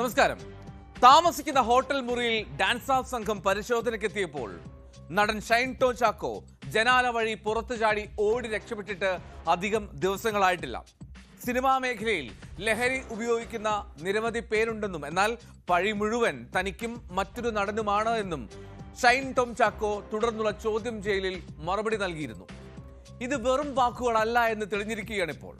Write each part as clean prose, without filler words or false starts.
നമസ്കാരം. താമസിക്കുന്ന ഹോട്ടൽ മുറിയിൽ ഡാൻസ് ഓഫ് സംഘം പരിശോധനയ്ക്കെത്തിയപ്പോൾ നടൻ ഷൈൻ ടോം ചാക്കോ ജനാല വഴി പുറത്തു ചാടി ഓടി രക്ഷപ്പെട്ടിട്ട് അധികം ദിവസങ്ങളായിട്ടില്ല. സിനിമാ മേഖലയിൽ ലഹരി ഉപയോഗിക്കുന്ന നിരവധി പേരുണ്ടെന്നും എന്നാൽ പഴി മുഴുവൻ തനിക്കും മറ്റൊരു നടനുമാണ് എന്നും ഷൈൻ ടോം ചാക്കോ തുടർന്നുള്ള ചോദ്യം ചെയ്യലിൽ മറുപടി നൽകിയിരുന്നു. ഇത് വെറും വാക്കുകളല്ല എന്ന് തെളിഞ്ഞിരിക്കുകയാണ് ഇപ്പോൾ.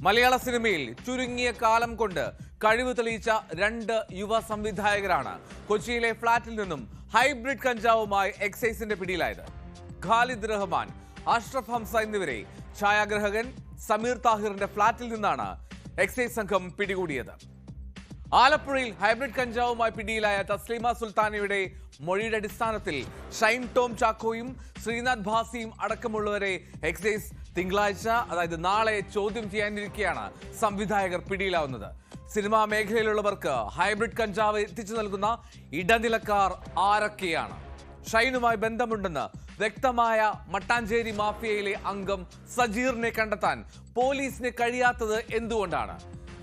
മലയാള സിനിമയിൽ ചുരുങ്ങിയ കാലം കൊണ്ട് കഴിവ് തെളിയിച്ച രണ്ട് യുവ സംവിധായകരാണ് കൊച്ചിയിലെ ഫ്ളാറ്റിൽ നിന്നും ഹൈബ്രിഡ് കഞ്ചാവുമായി എക്സൈസിന്റെ പിടിയിലായത്. ഖാലിദ് റഹ്മാൻ, അഷ്റഫ് ഹംസ എന്നിവരെ ഛായാഗ്രഹകൻ സമീർ താഹിറിന്റെ ഫ്ളാറ്റിൽ നിന്നാണ് എക്സൈസ് സംഘം പിടികൂടിയത്. ആലപ്പുഴയിൽ ഹൈബ്രിഡ് കഞ്ചാവുമായി പിടിയിലായ തസ്ലീമ സുൽത്താനയുടെ മൊഴിയുടെ അടിസ്ഥാനത്തിൽ ഷൈൻ ടോം ചാക്കോയും ശ്രീനാഥ് ഭാസിയും അടക്കമുള്ളവരെ എക്സൈസ് തിങ്കളാഴ്ച, അതായത് നാളെ ചോദ്യം ചെയ്യാനിരിക്കെയാണ് സംവിധായകർ പിടിയിലാവുന്നത്. സിനിമാ മേഖലയിലുള്ളവർക്ക് ഹൈബ്രിഡ് കഞ്ചാവ് എത്തിച്ചു നൽകുന്ന ഇടനിലക്കാർ ആരൊക്കെയാണ്? ഷൈനുമായി ബന്ധമുണ്ടെന്ന് വ്യക്തമായ മട്ടാഞ്ചേരി മാഫിയയിലെ അംഗം സജീറിനെ കണ്ടെത്താൻ പോലീസിന് കഴിയാത്തത് എന്തുകൊണ്ടാണ്?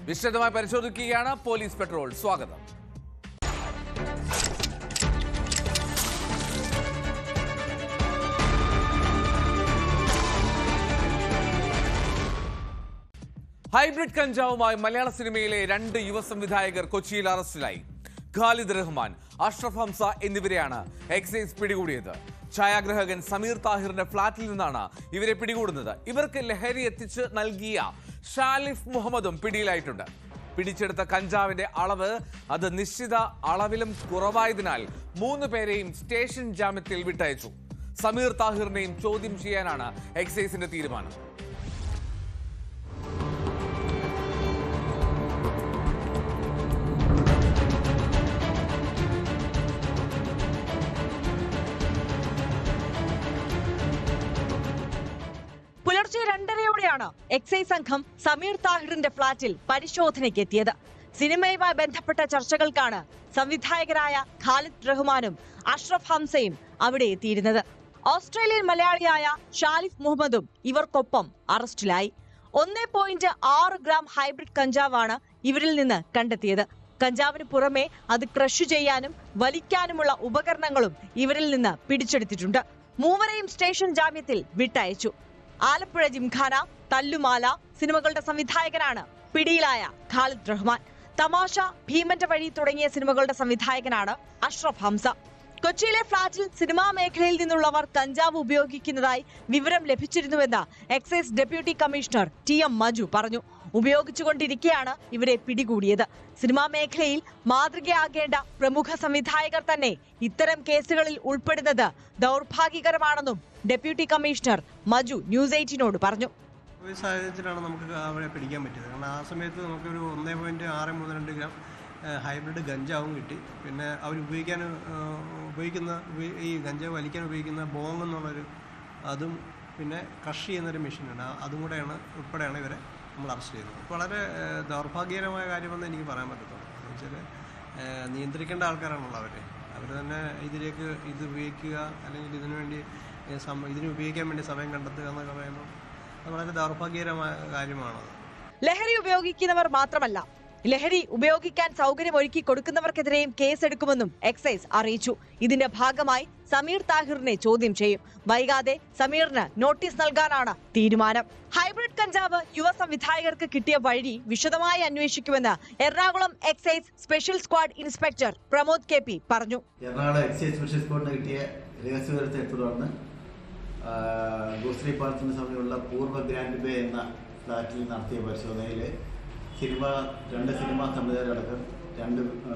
വിശദമായി പരിശോധിക്കുകയാണ് പോലീസ് പെട്രോൾ. സ്വാഗതം. ഹൈബ്രിഡ് കഞ്ചാവുമായി മലയാള സിനിമയിലെ രണ്ട് യുവ സംവിധായകർ കൊച്ചിയിൽ അറസ്റ്റിലായി. ഖാലിദ് റഹ്മാൻ, അഷ്റഫ് ഹംസ എന്നിവരെയാണ് എക്സൈസ് പിടികൂടിയത്. ഛായാഗ്രഹകൻ സമീർ താഹിറിന്റെ ഫ്ളാറ്റിൽ നിന്നാണ് ഇവരെ പിടികൂടുന്നത്. ഇവർക്ക് ലഹരി എത്തിച്ച് നൽകിയ ഷാലിഫ് മുഹമ്മദും പിടിയിലായിട്ടുണ്ട്. പിടിച്ചെടുത്ത കഞ്ചാവിന്റെ അളവ് അത് നിശ്ചിത അളവിലും കുറവായതിനാൽ 3 പേരെയും സ്റ്റേഷൻ ജാമ്യത്തിൽ വിട്ടയച്ചു. സമീർ താഹിറിനെയും ചോദ്യം ചെയ്യാനാണ് എക്സൈസിന്റെ തീരുമാനം. പുലർച്ചെ 2:30യോടെയാണ് എക്സൈസ് സംഘം സമീർ താഹിറിന്റെ ഫ്ളാറ്റിൽ പരിശോധനയ്ക്ക് എത്തിയത്. സിനിമയുമായി ബന്ധപ്പെട്ട ചർച്ചകൾക്കാണ് സംവിധായകരായ ഖാലിദ് റഹ്മാനും അഷ്റഫ് ഹംസയും അവിടെ എത്തിയിരുന്നത്. ഓസ്ട്രേലിയൻ മലയാളിയായ ഷാലിഫ് മുഹമ്മദും ഇവർക്കൊപ്പം അറസ്റ്റിലായി. 1.6 ഗ്രാം ഹൈബ്രിഡ് കഞ്ചാവാണ് ഇവരിൽ നിന്ന് കണ്ടെത്തിയത്. കഞ്ചാവിന് പുറമെ അത് ക്രഷ് ചെയ്യാനും വലിക്കാനുമുള്ള ഉപകരണങ്ങളും ഇവരിൽ നിന്ന് പിടിച്ചെടുത്തിട്ടുണ്ട്. മൂവരെയും സ്റ്റേഷൻ ജാമ്യത്തിൽ വിട്ടയച്ചു. ആലപ്പുഴ ജിംഖാന, തല്ലുമാല സിനിമകളുടെ സംവിധായകനാണ് പിടിയിലായ ഖാലിദ് റഹ്മാൻ. തമാശ, ഭീമന്റെ വഴി തുടങ്ങിയ സിനിമകളുടെ സംവിധായകനാണ് അഷ്റഫ് ഹംസ. കൊച്ചിയിലെ ഫ്ളാറ്റിൽ സിനിമാ മേഖലയിൽ നിന്നുള്ളവർ കഞ്ചാവ് ഉപയോഗിക്കുന്നതായി വിവരം ലഭിച്ചിരുന്നുവെന്ന് excise deputy commissioner TM Maju പറഞ്ഞു. ഉപയോഗിച്ചുകൊണ്ടിരിക്കെയാണ് ഇവരെ പിടികൂടിയത്. സിനിമാ മേഖലയിൽ മാതൃകയാകേണ്ട പ്രമുഖ സംവിധായകർ തന്നെ ഇത്തരം കേസുകളിൽ ഉൾപ്പെടുന്നത് ദൗർഭാഗ്യകരമാണെന്നും ഡെപ്യൂട്ടി കമ്മീഷണർ മജു ന്യൂസ് 18നോട് പറഞ്ഞു. ഈ സാഹചര്യത്തിലാണ് നമുക്ക് അവരെ പിടിക്കാൻ പറ്റിയത്. കാരണം ആ സമയത്ത് നമുക്കൊരു 1.632 ഗ്രാം ഹൈബ്രിഡ് ഗഞ്ചാവും കിട്ടി. പിന്നെ അവർ ഉപയോഗിക്കുന്ന ഈ ഗഞ്ചാവ് വലിക്കാൻ ഉപയോഗിക്കുന്ന ബോങ് എന്നുള്ളൊരു അതും പിന്നെ ക്രഷ് ചെയ്യുന്നൊരു മെഷീനുണ്ട്. അതും കൂടെയാണ് ഉൾപ്പെടെയാണ് ഇവരെ നമ്മൾ അറസ്റ്റ് ചെയ്യുന്നത്. വളരെ ദൗർഭാഗ്യകരമായ കാര്യമെന്ന് എനിക്ക് പറയാൻ പറ്റത്തുള്ളൂ. എന്ന് വെച്ചാൽ നിയന്ത്രിക്കേണ്ട ആൾക്കാരാണല്ലോ അവർ തന്നെ ഇതിലേക്ക് ഇത് ഉപയോഗിക്കുക, അല്ലെങ്കിൽ ഇതിന് ഉപയോഗിക്കാൻ വേണ്ടി സമയം കണ്ടെത്തുക എന്നൊക്കെ പറയുമ്പോൾ അത് വളരെ ദൗർഭാഗ്യകരമായ കാര്യമാണത്. ലഹരി ഉപയോഗിക്കുന്നവർ മാത്രമല്ല, ലഹരി ഉപയോഗിക്കാൻ സൗകര്യമൊരുക്കി കൊടുക്കുന്നവർക്കെതിരെയും കേസെടുക്കുമെന്നും എക്സൈസ് അറിയിച്ചു. ഇതിന്റെ ഭാഗമായി സമീർ താഹിറിനെ ചോദ്യം ചെയ്യും. വൈകാതെ സമീറിന് നോട്ടീസ് നൽകാനാണ് തീരുമാനം. ഹൈബ്രിഡ് കഞ്ചാവ് യുവ സംവിധായകർക്ക് കിട്ടിയ വഴി വിശദമായി അന്വേഷിക്കുമെന്ന് Ernakulam excise special squad inspector Pramod KP പറഞ്ഞു. എറണാകുളം എക്സൈസ് സ്പെഷ്യൽ സ്ക്വാഡിന് കിട്ടിയ രഹസ്യവിവരത്തെ തുടർന്ന് ഗുസ്രി പാർക്കിന് സമീപമുള്ള പൂർവ്വ ഗ്രാൻഡ് ബേ എന്ന ഫ്ളാറ്റിൽ നടത്തിയ പരിശോധനയിൽ രണ്ട് സിനിമാ സംവിധായകരടക്കം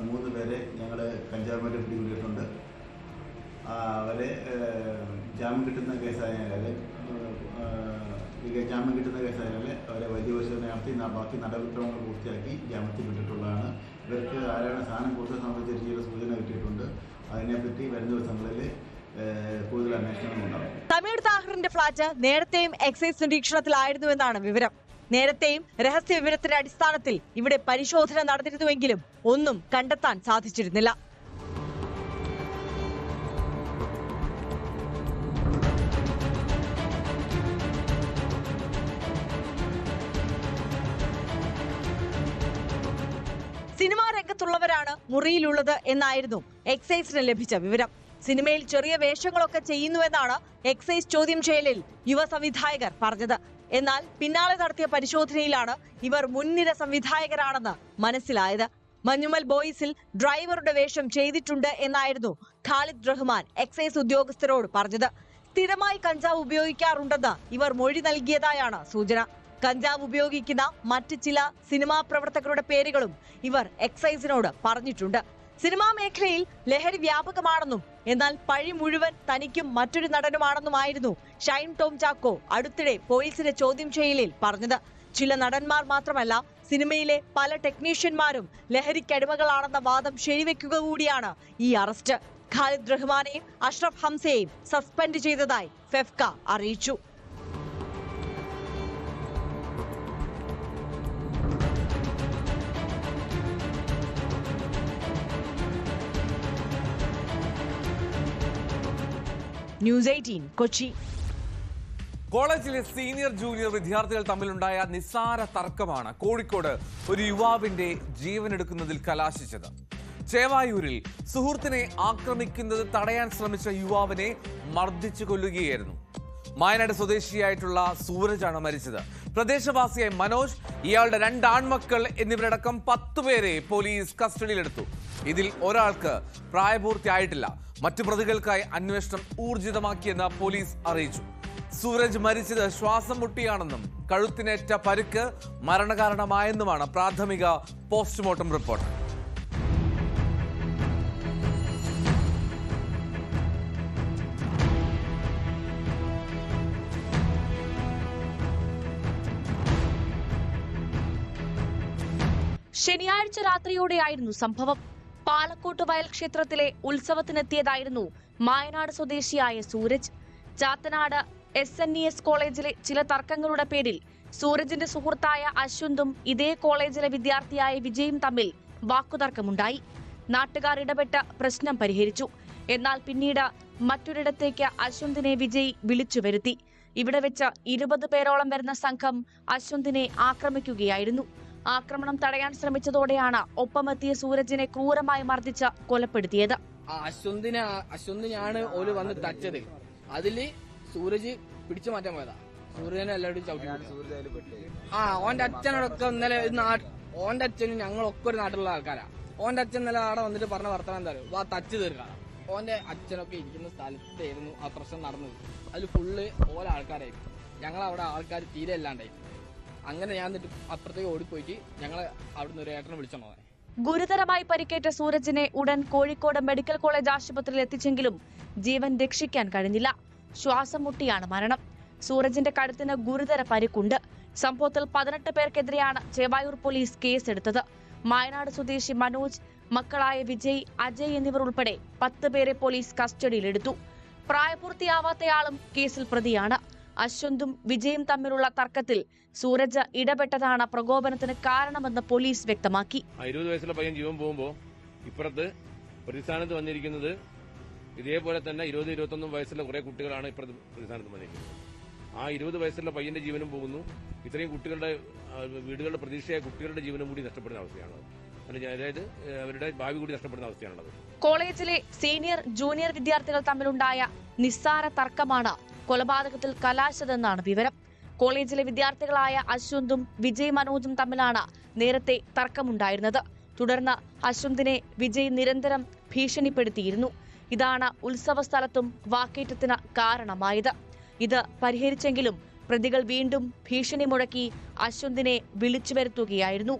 3 പേരെ ഞങ്ങൾ കഞ്ചാവുമായിട്ട് പിടികൂടിയിട്ടുണ്ട്. അവരെ ജാമ്യം കിട്ടുന്ന കേസായാൽ അവരെ വലിയ പരിശോധന നടത്തി ബാക്കി നടപടിക്രമങ്ങൾ പൂർത്തിയാക്കി ജാമ്യത്തിൽ വിട്ടിട്ടുള്ളതാണ്. ഇവർക്ക് ആരാണ് സാധനം കൂടുതൽ സംബന്ധിച്ച് ചില സൂചന കിട്ടിയിട്ടുണ്ട്. അതിനെപ്പറ്റി വരുന്ന ദിവസങ്ങളിൽ കൂടുതൽ അന്വേഷണം ഉണ്ടാകും. സമീർ താഹിറിന്റെ ഫ്ളാറ്റ് നേരത്തെയും എക്സൈസ് നിരീക്ഷണത്തിലായിരുന്നുവെന്നാണ് വിവരം. നേരത്തെയും രഹസ്യ വിവരത്തിന്റെ അടിസ്ഥാനത്തിൽ ഇവിടെ പരിശോധന നടന്നിരുന്നുവെങ്കിലും ഒന്നും കണ്ടെത്താൻ സാധിച്ചിരുന്നില്ല. സിനിമാ രംഗത്ത് പുറത്തുള്ളവരാണ് മുറിയിലുള്ളത് എന്നായിരുന്നു എക്സൈസിന് ലഭിച്ച വിവരം. സിനിമയിൽ ചെറിയ വേഷങ്ങളൊക്കെ ചെയ്യുന്നുവെന്നാണ് എക്സൈസ് ചോദ്യം ചെയ്യലിൽ യുവ സംവിധായകർ പറഞ്ഞത്. എന്നാൽ പിന്നാലെ നടത്തിയ പരിശോധനയിലാണ് ഇവർ മുൻനിര സംവിധായകരാണെന്ന് മനസ്സിലായത്. മഞ്ഞുമൽ ബോയ്സിൽ ഡ്രൈവറുടെ വേഷം ചെയ്തിട്ടുണ്ട് എന്നായിരുന്നു ഖാലിദ് റഹ്മാൻ എക്സൈസ് ഉദ്യോഗസ്ഥരോട് പറഞ്ഞത്. സ്ഥിരമായി കഞ്ചാവ് ഉപയോഗിക്കാറുണ്ടെന്ന് ഇവർ മൊഴി നൽകിയതായാണ് സൂചന. കഞ്ചാവ് ഉപയോഗിക്കുന്ന മറ്റ് ചില സിനിമാ പ്രവർത്തകരുടെ പേരുകളും ഇവർ എക്സൈസിനോട് പറഞ്ഞിട്ടുണ്ട്. സിനിമാ മേഖലയിൽ ലഹരി വ്യാപകമാണെന്നും എന്നാൽ പഴി മുഴുവൻ തനിക്കും മറ്റൊരു നടനുമാണെന്നുമായിരുന്നു ഷൈൻ ടോം ചാക്കോ അടുത്തിടെ പോലീസിന്റെ ചോദ്യം ചെയ്യലിൽ പറഞ്ഞത്. ചില നടന്മാർ മാത്രമല്ല, സിനിമയിലെ പല ടെക്നീഷ്യന്മാരും ലഹരിക്കടിമകളാണെന്ന വാദം ശരിവെക്കുക കൂടിയാണ് ഈ അറസ്റ്റ്. ഖാലിദ് റഹ്മാനെയും അഷ്റഫ് ഹംസയെയും സസ്പെൻഡ് ചെയ്തതായി ഫെഫ്ക അറിയിച്ചു. ന്യൂസ് 18 കൊച്ചി. കോളേജിലെ സീനിയർ ജൂനിയർ വിദ്യാർത്ഥികൾ തമ്മിലുണ്ടായ നിസ്സാര തർക്കമാണ് കോഴിക്കോട് ഒരു യുവാവിന്റെ ജീവനെടുക്കുന്നതിൽ കലാശിച്ചത്. ചേവായൂരിൽ സുഹൃത്തിനെ ആക്രമിക്കുന്നത് തടയാൻ ശ്രമിച്ച യുവാവിനെ മർദ്ദിച്ചു കൊല്ലുകയായിരുന്നു. മായനാട് സ്വദേശിയായിട്ടുള്ള സൂരജാണ് മരിച്ചത്. പ്രദേശവാസിയായ മനോജ്, ഇയാളുടെ 2 ആൺമക്കൾ എന്നിവരടക്കം 10 പേരെ പോലീസ് കസ്റ്റഡിയിലെടുത്തു. ഇതിൽ ഒരാൾക്ക് പ്രായപൂർത്തിയായിട്ടില്ല. മറ്റു പ്രതികൾക്കായി അന്വേഷണം ഊർജിതമാക്കിയെന്ന് പോലീസ് അറിയിച്ചു. സൂരജ് മരിച്ചത് ശ്വാസം മുട്ടിയാണെന്നും കഴുത്തിനേറ്റ പരിക്ക് മരണകാരണമായെന്നുമാണ് പ്രാഥമിക പോസ്റ്റ്മോർട്ടം റിപ്പോർട്ട്. ശനിയാഴ്ച രാത്രിയോടെയായിരുന്നു സംഭവം. പാലക്കോട്ട് വയൽ ക്ഷേത്രത്തിലെ ഉത്സവത്തിനെത്തിയതായിരുന്നു മായനാട് സ്വദേശിയായ സൂരജ്. ചാത്തനാട് SNES കോളേജിലെ ചില തർക്കങ്ങളുടെ പേരിൽ സൂരജിന്റെ സുഹൃത്തായ അശ്വന്തും ഇതേ കോളേജിലെ വിദ്യാർത്ഥിയായ വിജയും തമ്മിൽ വാക്കുതർക്കമുണ്ടായി. നാട്ടുകാർ ഇടപെട്ട് പ്രശ്നം പരിഹരിച്ചു. എന്നാൽ പിന്നീട് മറ്റൊരിടത്തേക്ക് അശ്വന്തിനെ വിജയ് വിളിച്ചു വരുത്തി. ഇവിടെ വെച്ച് 20 പേരോളം വരുന്ന സംഘം അശ്വന്തിനെ ആക്രമിക്കുകയായിരുന്നു. ആക്രമണം തടയാൻ ശ്രമിച്ചതോടെയാണ് ഒപ്പമെത്തിയ സൂരജിനെ ക്രൂരമായി മർദ്ദിച്ച് കൊലപ്പെടുത്തിയത്. അശ്വന്തിനാണ് ഓല് വന്ന് തച്ചത്. അതില് സൂരജ് പിടിച്ചു മാറ്റാൻ പോയതാ. സൂര്യനെ എല്ലാവരും ചവിട്ടി. ഓന്റെ അച്ഛനോടൊക്കെ ഇന്നലെ ഓന്റെ അച്ഛനും ഞങ്ങളൊക്കെ ഒരു നാട്ടിലുള്ള ആൾക്കാരാ. ഓന്റെ അച്ഛൻ ഇന്നലെ അവിടെ വന്നിട്ട് പറഞ്ഞ വർത്തമാനം എന്താ പറയുക, വാ തച്ച് തീർക്കാം. ഓന്റെ അച്ഛനൊക്കെ ഇരിക്കുന്ന സ്ഥലത്തായിരുന്നു ആ പ്രശ്നം നടന്നത്. അതിൽ ഫുള്ള് ഓരോ ആൾക്കാരായിരുന്നു. ഞങ്ങളവിടെ ആൾക്കാർ തീരെ അല്ലാണ്ടായി. അങ്ങനെ ഞാൻ എന്നിട്ട് അപ്പുറത്തേക്ക് ഓടിപ്പോയിട്ട് ഞങ്ങളെ അവിടുന്ന് ഒരു ഏട്ടനെ വിളിച്ചോണോ. ഗുരുതരമായി പരിക്കേറ്റ സൂരജിനെ ഉടൻ കോഴിക്കോട് മെഡിക്കൽ കോളേജ് ആശുപത്രിയിൽ എത്തിച്ചെങ്കിലും ജീവൻ രക്ഷിക്കാൻ കഴിഞ്ഞില്ല. ശ്വാസം മുട്ടിയാണ് മരണം. സൂരജിന്റെ കഴുത്തിന് ഗുരുതര പരിക്കുണ്ട്. സംഭവത്തിൽ 18 പേർക്കെതിരെയാണ് ചേവായൂർ പോലീസ് കേസെടുത്തത്. മായനാട് സ്വദേശി മനോജ്, മക്കളായ വിജയ്, അജയ് എന്നിവർ ഉൾപ്പെടെ 10 പേരെ പോലീസ് കസ്റ്റഡിയിലെടുത്തു. പ്രായപൂർത്തിയാവാത്തയാളും കേസിൽ പ്രതിയാണ്. അശ്വന്തും വിജയും തമ്മിലുള്ള തർക്കത്തിൽ സൂരജ് ഇടപെട്ടതാണ് പ്രകോപനത്തിന് കാരണമെന്ന് പോലീസ് വ്യക്തമാക്കി. 20 വയസ്സുള്ള പയ്യൻ ജീവൻ പോകുമ്പോൾ ഇപ്പുറത്ത് പ്രതിസ്ഥാനത്ത് വന്നിരിക്കുന്നത് ഇതേപോലെ തന്നെ 20-21 വയസ്സുള്ള കുറെ കുട്ടികളാണ് ഇപ്പുറത്ത് പ്രതിസ്ഥാനത്ത് വന്നിരിക്കുന്നത്. ആ 20 വയസ്സുള്ള പയ്യന്റെ ജീവനും പോകുന്നു. ഇത്രയും കുട്ടികളുടെ വീടുകളുടെ പ്രതീക്ഷയായ കുട്ടികളുടെ ജീവനും കൂടി നഷ്ടപ്പെടുന്ന അവസ്ഥയാണ്. അതായത് അവരുടെ ഭാവി കൂടി നഷ്ടപ്പെടുന്ന അവസ്ഥയാണുള്ളത്. കോളേജിലെ സീനിയർ ജൂനിയർ വിദ്യാർത്ഥികൾ തമ്മിലുണ്ടായ നിസ്സാര തർക്കമാണ് കൊലപാതകത്തിൽ കലാശതെന്നാണ് വിവരം. കോളേജിലെ വിദ്യാർത്ഥികളായ അശ്വന്തും വിജയ് മനോജും തമ്മിലാണ് നേരത്തെ തർക്കമുണ്ടായിരുന്നത്. തുടർന്ന് അശ്വന്തിനെ വിജയ് നിരന്തരം ഭീഷണിപ്പെടുത്തിയിരുന്നു. ഇതാണ് ഉത്സവ സ്ഥലത്തും വാക്കേറ്റത്തിന് കാരണമായത്. ഇത് പരിഹരിച്ചെങ്കിലും പ്രതികൾ വീണ്ടും ഭീഷണി മുഴക്കി അശ്വന്തിനെ വിളിച്ചു വരുത്തുകയായിരുന്നു.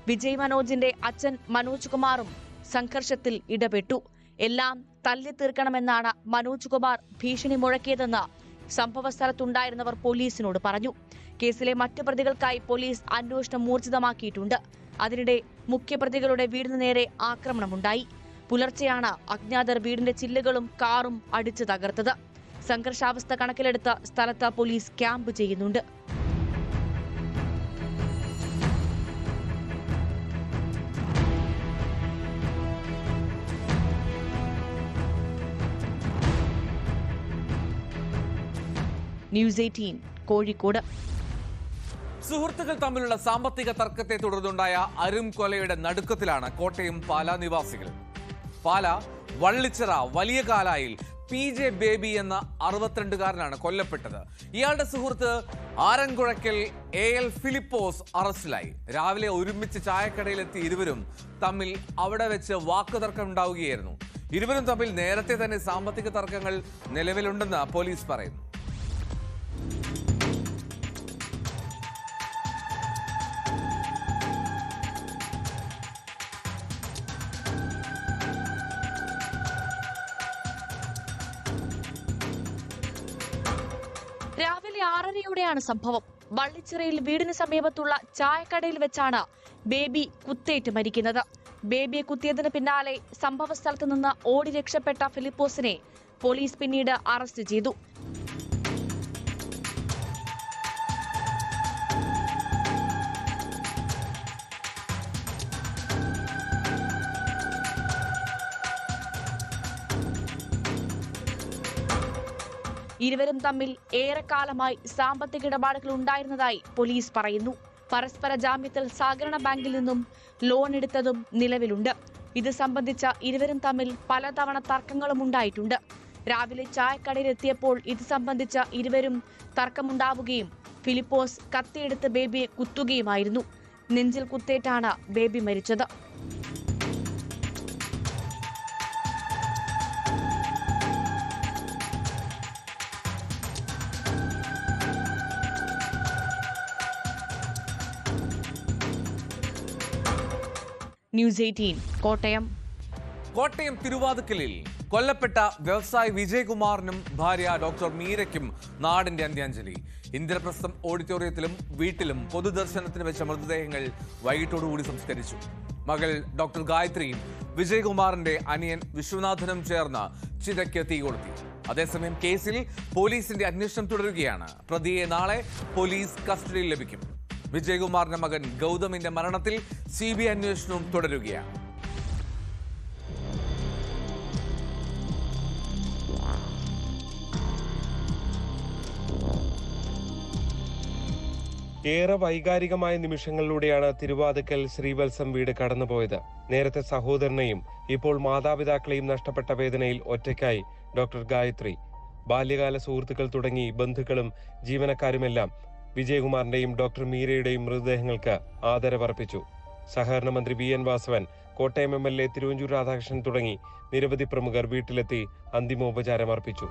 വിജയ് മനോജിന്റെ അച്ഛൻ മനോജ് കുമാറും സംഘർഷത്തിൽ ഇടപെട്ടു. എല്ലാം തല്ലി തീർക്കണമെന്നാണ് മനോജ് കുമാർ ഭീഷണി മുഴക്കിയതെന്ന് സംഭവ സ്ഥലത്തുണ്ടായിരുന്നവർ പോലീസിനോട് പറഞ്ഞു. കേസിലെ മറ്റു പ്രതികൾക്കായി പോലീസ് അന്വേഷണം ഊർജിതമാക്കിയിട്ടുണ്ട്. അതിനിടെ മുഖ്യപ്രതികളുടെ വീടിന് നേരെ ആക്രമണമുണ്ടായി. പുലർച്ചെയാണ് അജ്ഞാതർ വീടിന്റെ ചില്ലുകളും കാറും അടിച്ചു തകർത്തത്. സംഘർഷാവസ്ഥ കണക്കിലെടുത്ത് സ്ഥലത്ത് പോലീസ് ക്യാമ്പ് ചെയ്യുന്നുണ്ട്. ന്യൂസ് 18 കോഴിക്കോട്. സുഹൃത്തുക്കൾ തമ്മിലുള്ള സാമ്പത്തിക തർക്കത്തെ തുടർന്നുണ്ടായ അരും കൊലയുടെ നടുക്കത്തിലാണ് കോട്ടയം പാലാ നിവാസികൾ. പാലാ വള്ളിച്ചിറ വലിയ കാലായിൽ PJ ബേബി എന്ന 62-കാരനാണ് കൊല്ലപ്പെട്ടത്. ഇയാളുടെ സുഹൃത്ത് ആരൻകുഴക്കൽ AL ഫിലിപ്പോസ് അറസ്റ്റിലായി. രാവിലെ ഒരുമിച്ച് ചായക്കടയിലെത്തി ഇരുവരും തമ്മിൽ അവിടെ വെച്ച് വാക്കുതർക്കം ഉണ്ടാവുകയായിരുന്നു. ഇരുവരും തമ്മിൽ നേരത്തെ തന്നെ സാമ്പത്തിക തർക്കങ്ങൾ നിലവിലുണ്ടെന്ന് പോലീസ് പറയുന്നു. രാവിലെ 6:30യോടെയാണ് സംഭവം. വള്ളിച്ചിറയിൽ വീടിന് സമീപത്തുള്ള ചായക്കടയിൽ വെച്ചാണ് ബേബി കുത്തേറ്റ് മരിക്കുന്നത്. ബേബിയെ കുത്തിയതിന് പിന്നാലെ സംഭവ സ്ഥലത്ത് നിന്ന് ഓടി രക്ഷപ്പെട്ട ഫിലിപ്പോസിനെ പോലീസ് പിന്നീട് അറസ്റ്റ് ചെയ്തു. ഇരുവരും തമ്മിൽ ഏറെക്കാലമായി സാമ്പത്തിക ഇടപാടുകൾ ഉണ്ടായിരുന്നതായി പോലീസ് പറയുന്നു. പരസ്പര ജാമ്യത്തിൽ സഹകരണ ബാങ്കിൽ നിന്നും ലോൺ എടുത്തതും നിലവിലുണ്ട്. ഇത് സംബന്ധിച്ച ഇരുവരും തമ്മിൽ പലതവണ തർക്കങ്ങളും ഉണ്ടായിട്ടുണ്ട്. രാവിലെ ചായക്കടയിലെത്തിയപ്പോൾ ഇത് സംബന്ധിച്ച ഇരുവരും തർക്കമുണ്ടാവുകയും ഫിലിപ്പോസ് കത്തിയെടുത്ത് ബേബിയെ കുത്തുകയുമായിരുന്നു. നെഞ്ചിൽ കുത്തേറ്റാണ് ബേബി മരിച്ചത്. ന്യൂസ് 18 കോട്ടയം. കോട്ടയം തിരുവാതുക്കലിൽ കൊല്ലപ്പെട്ട വ്യവസായി വിജയകുമാറിനും ഭാര്യ ഡോക്ടർ മീരയ്ക്കും നാടിന്റെ അന്ത്യാഞ്ജലി. ഇന്ദ്രപ്രസ്ഥം ഓഡിറ്റോറിയത്തിലും വീട്ടിലും പൊതുദർശനത്തിന് വെച്ച മൃതദേഹങ്ങൾ വൈകിട്ടോടുകൂടി സംസ്കരിച്ചു. മകൾ ഡോക്ടർ ഗായത്രിയും വിജയകുമാറിന്റെ അനിയൻ വിശ്വനാഥനും ചേർന്ന് ചിതയ്ക്ക് തീ കൊളുത്തി. അതേസമയം കേസിൽ പോലീസിന്റെ അന്വേഷണം തുടരുകയാണ്. പ്രതിയെ നാളെ പോലീസ് കസ്റ്റഡിയിൽ ലഭിക്കും. വിജയകുമാറിന്റെ മകൻ ഗൗതമിന്റെ മരണത്തിൽ CBI അന്വേഷണവും തുടരുകയാണ്. ഏറെ വൈകാരികമായ നിമിഷങ്ങളിലൂടെയാണ് തിരുവാതുക്കൽ ശ്രീവത്സം വീട് കടന്നുപോയത്. നേരത്തെ സഹോദരനെയും ഇപ്പോൾ മാതാപിതാക്കളെയും നഷ്ടപ്പെട്ട വേദനയിൽ ഒറ്റയ്ക്കായി ഡോക്ടർ ഗായത്രി. ബാല്യകാല സുഹൃത്തുക്കൾ തുടങ്ങി ബന്ധുക്കളും ജീവനക്കാരുമെല്ലാം വിജയകുമാറിന്റെയും ഡോക്ടർ മീരയുടെയും മൃതദേഹങ്ങൾക്ക് ആദരവർപ്പിച്ചു. സഹകരണ മന്ത്രി VN വാസവൻ, കോട്ടയം MLA തിരുവഞ്ചൂർ രാധാകൃഷ്ണൻ തുടങ്ങി നിരവധി പ്രമുഖർ വീട്ടിലെത്തി അന്തിമോപചാരം അർപ്പിച്ചു.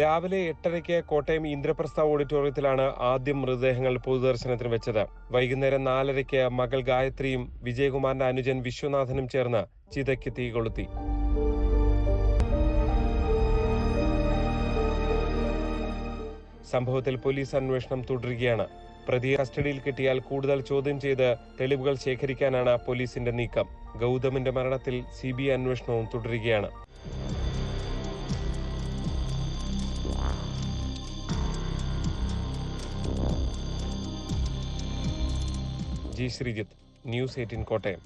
രാവിലെ 8:30 കോട്ടയം ഇന്ദ്രപ്രസ്ഥ ഓഡിറ്റോറിയത്തിലാണ് ആദ്യം മൃതദേഹങ്ങൾ പൊതുദർശനത്തിന് വെച്ചത്. വൈകുന്നേരം 4:30 മകൾ ഗായത്രിയും വിജയകുമാറിന്റെ അനുജൻ വിശ്വനാഥനും ചേർന്ന് ചിതയ്ക്ക് തീ കൊളുത്തി. സംഭവത്തിൽ പോലീസ് അന്വേഷണം തുടരുകയാണ്. പ്രതിയെ കസ്റ്റഡിയിൽ കിട്ടിയാൽ കൂടുതൽ ചോദ്യം ചെയ്ത് തെളിവുകൾ ശേഖരിക്കാനാണ് പോലീസിന്റെ നീക്കം. ഗൗതമിന്റെ മരണത്തിൽ CBI അന്വേഷണവും തുടരുകയാണ്. G Sreejith, news 18 Kottayam.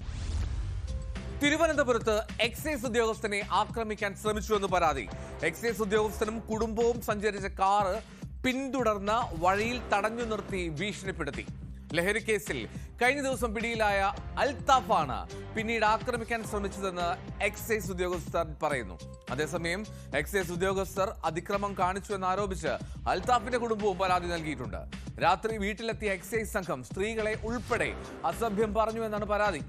തിരുവനന്തപുരത്ത് എക്സൈസ് ഉദ്യോഗസ്ഥനെ ആക്രമിക്കാൻ ശ്രമിച്ചുവെന്ന് പരാതി. എക്സൈസ് ഉദ്യോഗസ്ഥനും കുടുംബവും സഞ്ചരിച്ച കാറ് പിന്തുടർന്ന് വഴിയിൽ തടഞ്ഞു നിർത്തി ഭീഷണിപ്പെടുത്തി. ലഹരി കേസിൽ കഴിഞ്ഞ ദിവസം പിടിയിലായ അൽത്താഫാണ് പിന്നീട് ആക്രമിക്കാൻ ശ്രമിച്ചതെന്ന് എക്സൈസ് ഉദ്യോഗസ്ഥർ പറയുന്നു. അതേസമയം എക്സൈസ് ഉദ്യോഗസ്ഥർ അതിക്രമം കാണിച്ചുവെന്നാരോപിച്ച് അൽത്താഫിന്റെ കുടുംബവും പരാതി നൽകിയിട്ടുണ്ട്. രാത്രി വീട്ടിലെത്തിയ എക്സൈസ് സംഘം സ്ത്രീകളെ ഉൾപ്പെടെ അസഭ്യം പറഞ്ഞുവെന്നാണ് പരാതി.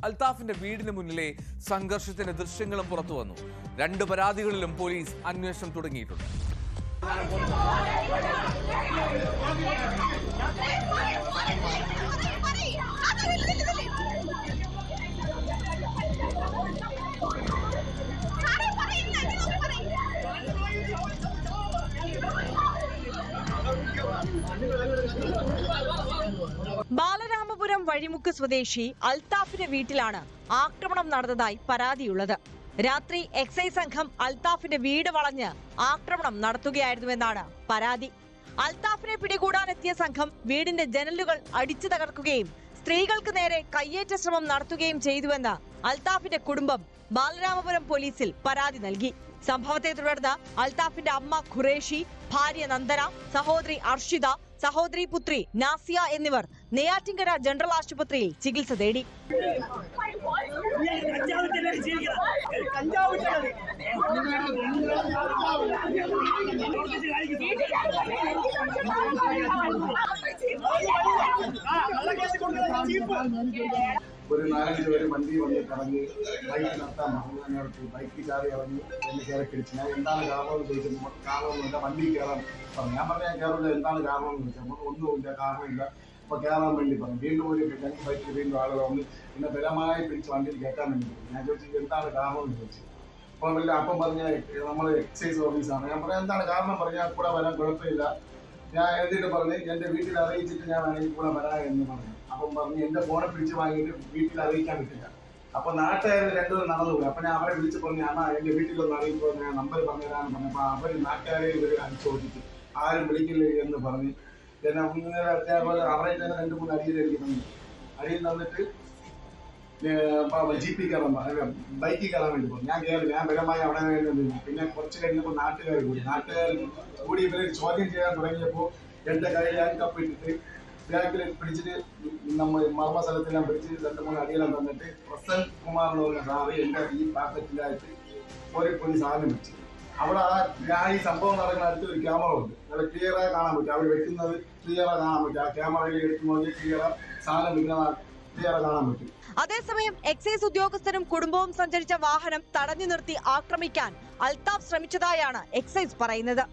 അൽത്താഫിന്റെ വീടിന് മുന്നിലെ സംഘർഷത്തിന്റെ ദൃശ്യങ്ങളും പുറത്തുവന്നു. 2 പരാതികളിലും പോലീസ് അന്വേഷണം തുടങ്ങിയിട്ടുണ്ട്. ബാലരാമപുരം വഴിമുക്ക് സ്വദേശി അൽത്താഫിന്റെ വീട്ടിലാണ് ആക്രമണം നടന്നതായി പരാതിയുള്ളത്. രാത്രി എക്സൈസ് സംഘം അൽത്താഫിന്റെ വീട് വളഞ്ഞ് ആക്രമണം നടത്തുകയായിരുന്നുവെന്നാണ് പരാതി. അൽത്താഫിനെ പിടികൂടാനെത്തിയ സംഘം വീടിന്റെ ജനലുകൾ അടിച്ചു തകർക്കുകയും സ്ത്രീകൾക്ക് നേരെ കയ്യേറ്റ ശ്രമം നടത്തുകയും ചെയ്തുവെന്ന് അൽത്താഫിന്റെ കുടുംബം ബാലരാമപുരം പോലീസിൽ പരാതി നൽകി. സംഭവത്തെ തുടർന്ന് അൽതാഫിന്റെ അമ്മ ഖുറേഷി, ഭാര്യ നന്ദന, സഹോദരി അർഷിത, സഹോദരി പുത്രി നാസിയ എന്നിവർ നെയ്യാറ്റിൻകര ജനറൽ ആശുപത്രിയിൽ ചികിത്സ തേടി. ഒരു 4-5 പേര് വണ്ടി വന്ന് കറങ്ങി ബൈക്ക് നിർത്താൻ നിർത്തി, ബൈക്കിൽ കയറി ഇറങ്ങി എന്നെ കയറി പിടിച്ച്. ഞാൻ എന്താണ് കാരണമെന്ന് ചോദിച്ചപ്പോൾ കാരണമൊന്നുമില്ല, വണ്ടി കയറാൻ പറഞ്ഞു. ഞാൻ പറഞ്ഞ ഞാൻ കയറില്ല, എന്താണ് കാരണമെന്ന് ചോദിച്ചപ്പോൾ ഒന്നുമില്ല, കാരണമില്ല, അപ്പോൾ കയറാൻ വേണ്ടി പറഞ്ഞു. വീണ്ടും ഒരു 2 ബൈക്കിൽ വീണ്ടും ആളുകൾ വന്ന് പിന്നെ ബലമായി പിടിച്ച് വണ്ടിയിൽ കയറ്റാൻ വേണ്ടി പറഞ്ഞു. ഞാൻ ചോദിച്ചു എന്താണ് കാരണമെന്ന് ചോദിച്ചു. അപ്പം പറഞ്ഞ നമ്മൾ എക്സൈസ് ഓഫീസാണ്. ഞാൻ പറയാം എന്താണ് കാരണം പറഞ്ഞാൽ കൂടെ വരാൻ കുഴപ്പമില്ല. ഞാൻ എഴുതിയിട്ട് പറഞ്ഞ് എൻ്റെ വീട്ടിൽ അറിയിച്ചിട്ട് ഞാൻ വേണമെങ്കിൽ കൂടെ വരാം എന്ന് പറഞ്ഞു. അപ്പം പറഞ്ഞ് എൻ്റെ ഫോണെ പിടിച്ച് വാങ്ങിയിട്ട് വീട്ടിൽ അറിയിക്കാൻ പറ്റില്ല. അപ്പോൾ നാട്ടുകാർ രണ്ടുപേരും നടന്നുപോയി. അപ്പം ഞാൻ അവരെ വിളിച്ച് പറഞ്ഞു അണ്ണാ എൻ്റെ വീട്ടിലൊന്ന് അറിയിപ്പോൾ ഞാൻ നമ്പർ പറഞ്ഞുതരാമെന്ന് പറഞ്ഞപ്പോൾ അവർ നാട്ടുകാരെ ഇവർ അടിച്ചു ഓടിച്ചു, ആരും വിളിക്കില്ല എന്ന് പറഞ്ഞ് എന്നെ അതേപോലെ അവരെ തന്നെ 2-3 അടിയിൽ എനിക്ക് തന്നു. അടിയിൽ തന്നിട്ട് ജീപ്പിൽ കയറാൻ ബൈക്കിൽ കയറാൻ വേണ്ടി പോകും. ഞാൻ കയറി, ഞാൻ ബലമായി അവിടെ നിന്നു. പിന്നെ കുറച്ച് കഴിഞ്ഞപ്പോൾ നാട്ടുകാർ കൂടി ഇവരെ ചോദ്യം ചെയ്യാൻ തുടങ്ങിയപ്പോൾ എൻ്റെ കയ്യിൽ ഞാൻ കപ്പിട്ടിട്ട് ബാക്കിൽ പിടിച്ചിട്ട് നമ്മൾ മർമ്മ സ്ഥലത്തെല്ലാം പിടിച്ചിട്ട് 2-3 അടിയെല്ലാം തന്നിട്ട് പ്രസന്റ് കുമാർ എന്ന് പറഞ്ഞ സാറ് എൻ്റെ ഈ പാക്കറ്റിലായിട്ട് ഒരു സാധനം വെച്ചു. അവിടെ ഞാൻ ഈ സംഭവം നടക്കുന്ന അടുത്ത് ഒരു ക്യാമറ ഉണ്ട്, നല്ല ക്ലിയറായി കാണാൻ പറ്റും. അവർ വെക്കുന്നത് ക്ലിയറായി കാണാൻ പറ്റും. ആ ക്യാമറയിൽ എടുത്ത് നോക്കി ക്ലിയറായി സാധനം വെക്കുന്ന ക്ലിയറായി കാണാൻ പറ്റും. അതേസമയം എക്സൈസ് ഉദ്യോഗസ്ഥരും കുടുംബവും സഞ്ചരിച്ച വാഹനം തടഞ്ഞു നിർത്തി ആക്രമിക്കാൻ അൽതാഫ് ശ്രമിച്ചതായാണ് എക്സൈസ് പറയുന്നത്.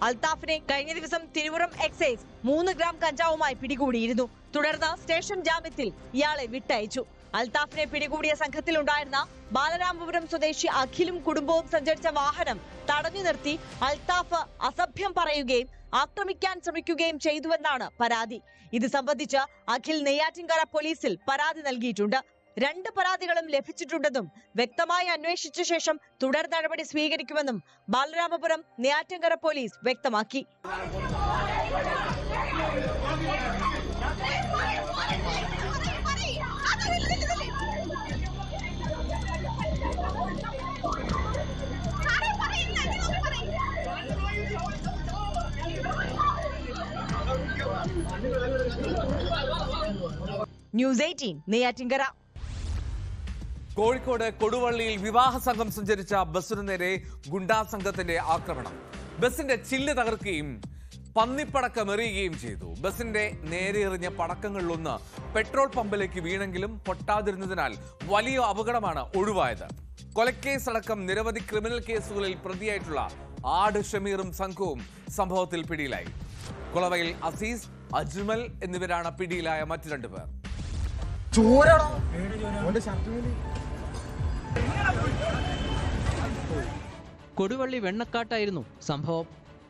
അൽതാഫിനെ കഴിഞ്ഞ ദിവസം തിരുവുറം എക്സൈസ് 3 ഗ്രാം കഞ്ചാവുമായി പിടികൂടിയിരുന്നു. തുടർന്ന് സ്റ്റേഷൻ ജാമ്യത്തിൽ ഇയാളെ വിട്ടയച്ചു. അൽതാഫിനെ പിടികൂടിയ സംഘത്തിലുണ്ടായിരുന്ന ബാലരാമപുരം സ്വദേശി അഖിലും കുടുംബവും സഞ്ചരിച്ച വാഹനം തടഞ്ഞു നിർത്തി അൽതാഫ് അസഭ്യം പറയുകയും ആക്രമിക്കാൻ ശ്രമിക്കുകയും ചെയ്തുവെന്നാണ് പരാതി. ഇത് സംബന്ധിച്ച് അഖിൽ നെയ്യാറ്റിൻകര പോലീസിൽ പരാതി നൽകിയിട്ടുണ്ട്. 2 പരാതികളും ലഭിച്ചിട്ടുണ്ടെന്നും വ്യക്തമായി അന്വേഷിച്ച ശേഷം തുടർ നടപടി സ്വീകരിക്കുമെന്നും ബാലരാമപുരം നെയ്യാറ്റിൻകര പോലീസ് വ്യക്തമാക്കി. ന്യൂസ് 18 നെയ്യാറ്റിൻകര. കോഴിക്കോട് കൊടുവള്ളിയിൽ വിവാഹ സംഘം സഞ്ചരിച്ച ബസ്സിനു നേരെ ഗുണ്ടാ സംഘത്തിന്റെ ആക്രമണം. ബസിന്റെ ചില്ല് തകർക്കുകയും പന്നിപ്പടക്കമെറിയുകയും ചെയ്തു. ബസിന്റെ നേരെ എറിഞ്ഞ പടക്കങ്ങളിലൊന്ന് പെട്രോൾ പമ്പിലേക്ക് വീണെങ്കിലും പൊട്ടാതിരുന്നതിനാൽ വലിയ അപകടമാണ് ഒഴിവായത്. കൊലക്കേസ് അടക്കം നിരവധി ക്രിമിനൽ കേസുകളിൽ പ്രതിയായിട്ടുള്ള ആട് ഷമീറും സംഘവും സംഭവത്തിൽ പിടിയിലായി. കുളവയിൽ അസീസ്, അജ്മൽ എന്നിവരാണ് പിടിയിലായ മറ്റു 2 പേർ. കൊടുവള്ളി വെണ്ണക്കാട്ടായിരുന്നു സംഭവം.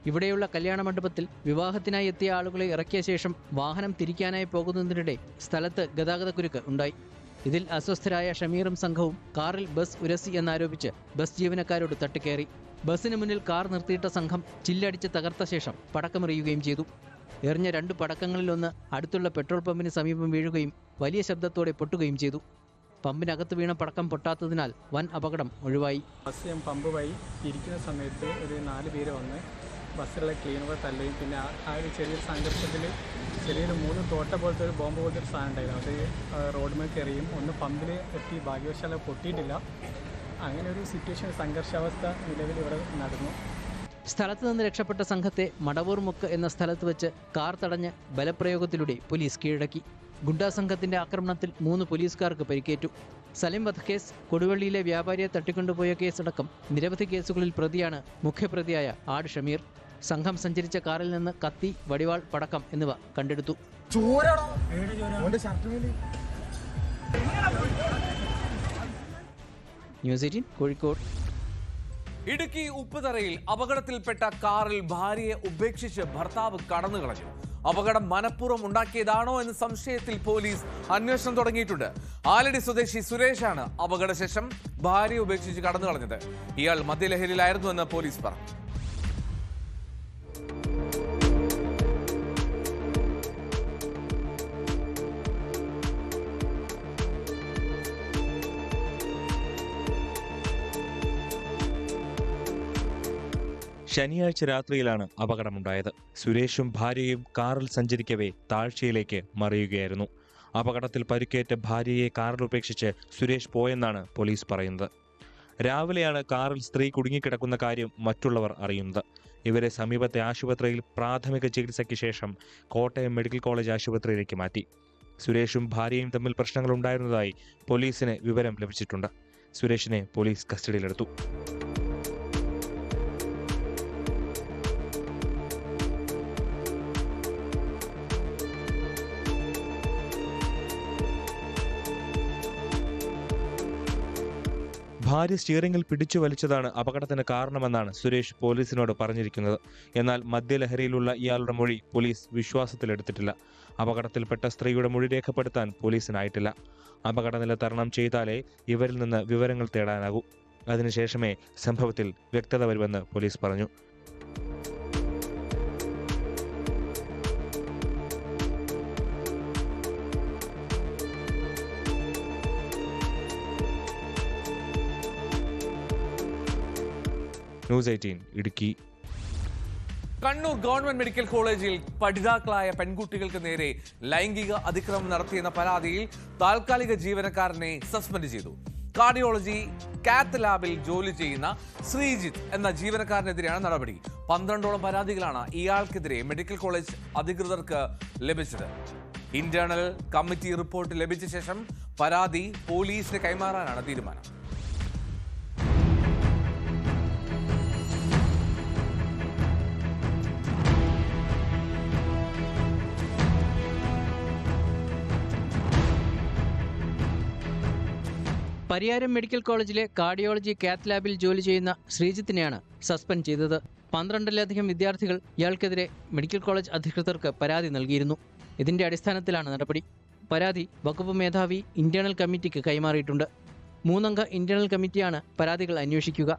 ഇവിടെയുള്ള കല്യാണ മണ്ഡപത്തിൽ വിവാഹത്തിനായി എത്തിയ ആളുകളെ ഇറക്കിയ ശേഷം വാഹനം തിരിക്കാനായി പോകുന്നതിനിടെ സ്ഥലത്ത് ഗതാഗതക്കുരുക്ക് ഉണ്ടായി. ഇതിൽ അസ്വസ്ഥരായ ഷമീറും സംഘവും കാറിൽ ബസ് ഉരസി എന്നാരോപിച്ച് ബസ് ജീവനക്കാരോട് തട്ടിക്കയറി. ബസിന് മുന്നിൽ കാർ നിർത്തിയിട്ട സംഘം ചില്ലടിച്ച് തകർത്ത ശേഷം പടക്കമെറിയുകയും ചെയ്തു. എറിഞ്ഞ 2 പടക്കങ്ങളിലൊന്ന് അടുത്തുള്ള പെട്രോൾ പമ്പിന് സമീപം വീഴുകയും വലിയ ശബ്ദത്തോടെ പൊട്ടുകയും ചെയ്തു. പമ്പിനകത്ത് വീണ പടക്കം പൊട്ടാത്തതിനാൽ വൻ അപകടം ഒഴിവായി. ബസ് പമ്പ് വഴി ഇരിക്കുന്ന സമയത്ത് ഒരു 4 പേര് വന്ന് ബസ്സിലുള്ള ക്ലീനർ തല്ലുകയും പിന്നെ ആ ഒരു ചെറിയൊരു സംഘർഷത്തിൽ ചെറിയൊരു 3 തോട്ട പോലത്തെ ഒരു ബോംബ് പോലത്തെ ഒരു സാധനം ഉണ്ടായിരുന്നു. അത് റോഡിലേക്ക് എറിയും, ഒന്ന് പമ്പിൽ എത്തി, ഭാഗ്യവശാല പൊട്ടിയിട്ടില്ല. അങ്ങനെ ഒരു സിറ്റുവേഷൻ, സംഘർഷാവസ്ഥ നിലവിൽ ഇവിടെ നടന്നു. സ്ഥലത്ത് നിന്ന് രക്ഷപ്പെട്ട സംഘത്തെ മടവൂർ മുക്ക് എന്ന സ്ഥലത്ത് വെച്ച് കാർ തടഞ്ഞ് ബലപ്രയോഗത്തിലൂടെ പോലീസ് കീഴടക്കി. ഗുണ്ടാ സംഘത്തിന്റെ ആക്രമണത്തിൽ 3 പോലീസുകാർക്ക് പരിക്കേറ്റു. സലിം വധക്കേസ്, കൊടുവള്ളിയിലെ വ്യാപാരിയെ തട്ടിക്കൊണ്ടുപോയ കേസടക്കം നിരവധി കേസുകളിൽ പ്രതിയാണ് മുഖ്യപ്രതിയായ ആട് ഷമീർ. സംഘം സഞ്ചരിച്ച കാറിൽ നിന്ന് കത്തി, വടിവാൾ, പടക്കം എന്നിവ കണ്ടെടുത്തു. ന്യൂസ് 18 കോഴിക്കോട്. ഇടുക്കി ഉപ്പുതറയിൽ അപകടത്തിൽപ്പെട്ട കാറിൽ ഭാര്യയെ ഉപേക്ഷിച്ച് ഭർത്താവ് കടന്നുകളഞ്ഞു. അപകടം മനഃപൂർവ്വം ഉണ്ടാക്കിയതാണോ എന്ന സംശയത്തിൽ പോലീസ് അന്വേഷണം തുടങ്ങിയിട്ടുണ്ട്. ആലടി സ്വദേശി സുരേഷാണ് അപകടശേഷം ഭാര്യയെ ഉപേക്ഷിച്ച് കടന്നുകളഞ്ഞത്. ഇയാൾ മദ്യലഹരിയിലായിരുന്നുവെന്ന് പോലീസ് പറഞ്ഞു. ശനിയാഴ്ച രാത്രിയിലാണ് അപകടമുണ്ടായത്. സുരേഷും ഭാര്യയും കാറിൽ സഞ്ചരിക്കവേ താഴ്ചയിലേക്ക് മറിയുകയായിരുന്നു. അപകടത്തിൽ പരിക്കേറ്റ ഭാര്യയെ കാറിൽ ഉപേക്ഷിച്ച് സുരേഷ് പോയെന്നാണ് പോലീസ് പറയുന്നത്. രാവിലെയാണ് കാറിൽ സ്ത്രീ കുടുങ്ങിക്കിടക്കുന്ന കാര്യം മറ്റുള്ളവർ അറിയുന്നത്. ഇവരെ സമീപത്തെ ആശുപത്രിയിൽ പ്രാഥമിക ചികിത്സയ്ക്ക് ശേഷം കോട്ടയം മെഡിക്കൽ കോളേജ് ആശുപത്രിയിലേക്ക് മാറ്റി. സുരേഷും ഭാര്യയും തമ്മിൽ പ്രശ്നങ്ങളുണ്ടായിരുന്നതായി പോലീസിന് വിവരം ലഭിച്ചിട്ടുണ്ട്. സുരേഷിനെ പോലീസ് കസ്റ്റഡിയിലെടുത്തു. ഭാര്യ സ്റ്റിയറിംഗിൽ പിടിച്ചു വലിച്ചതാണ് അപകടത്തിന് കാരണമെന്നാണ് സുരേഷ് പോലീസിനോട് പറഞ്ഞിരിക്കുന്നത്. എന്നാൽ മദ്യലഹരിയിലുള്ള ഇയാളുടെ മൊഴി പോലീസ് വിശ്വാസത്തിലെടുത്തിട്ടില്ല. അപകടത്തിൽപ്പെട്ട സ്ത്രീയുടെ മൊഴി രേഖപ്പെടുത്താൻ പോലീസിനായിട്ടില്ല. അപകടനില തരണം ചെയ്താലേ ഇവരിൽ നിന്ന് വിവരങ്ങൾ തേടാനാകൂ. അതിനുശേഷമേ സംഭവത്തിൽ വ്യക്തത വരുമെന്ന് പോലീസ് പറഞ്ഞു. News 18 Idukki. Kannur government medical കോളേജിൽ പഠിതാക്കളായ പെൺകുട്ടികൾക്ക് നേരെ ലൈംഗിക അതിക്രമം നടത്തിയെന്ന പരാതിയിൽ താൽക്കാലിക ജീവനക്കാരനെ സസ്പെൻഡ് ചെയ്തു. കാർഡിയോളജി കാത്ത് ലാബിൽ ജോലി ചെയ്യുന്ന ശ്രീജിത്ത് എന്ന ജീവനക്കാരനെതിരെയാണ് നടപടി. 12ഓളം പരാതികളാണ് ഇയാൾക്കെതിരെ മെഡിക്കൽ കോളേജ് അധികൃതർക്ക് ലഭിച്ചത്. ഇന്റേണൽ കമ്മിറ്റി റിപ്പോർട്ട് ലഭിച്ച ശേഷം പരാതി പോലീസിന് കൈമാറാനാണ് തീരുമാനം. പരിയാരം മെഡിക്കൽ കോളേജിലെ കാർഡിയോളജി കാത്ത് ലാബിൽ ജോലി ചെയ്യുന്ന ശ്രീജിത്തിനെയാണ് സസ്പെൻഡ് ചെയ്തത്. 12ലധികം വിദ്യാർത്ഥികൾ ഇയാൾക്കെതിരെ മെഡിക്കൽ കോളേജ് അധികൃതർക്ക് പരാതി നൽകിയിരുന്നു. ഇതിന്റെ അടിസ്ഥാനത്തിലാണ് നടപടി. പരാതി വകുപ്പ് മേധാവി ഇന്റേണൽ കമ്മിറ്റിക്ക് കൈമാറിയിട്ടുണ്ട്. 3 അംഗ ഇന്റേണൽ കമ്മിറ്റിയാണ് പരാതികൾ അന്വേഷിക്കുക.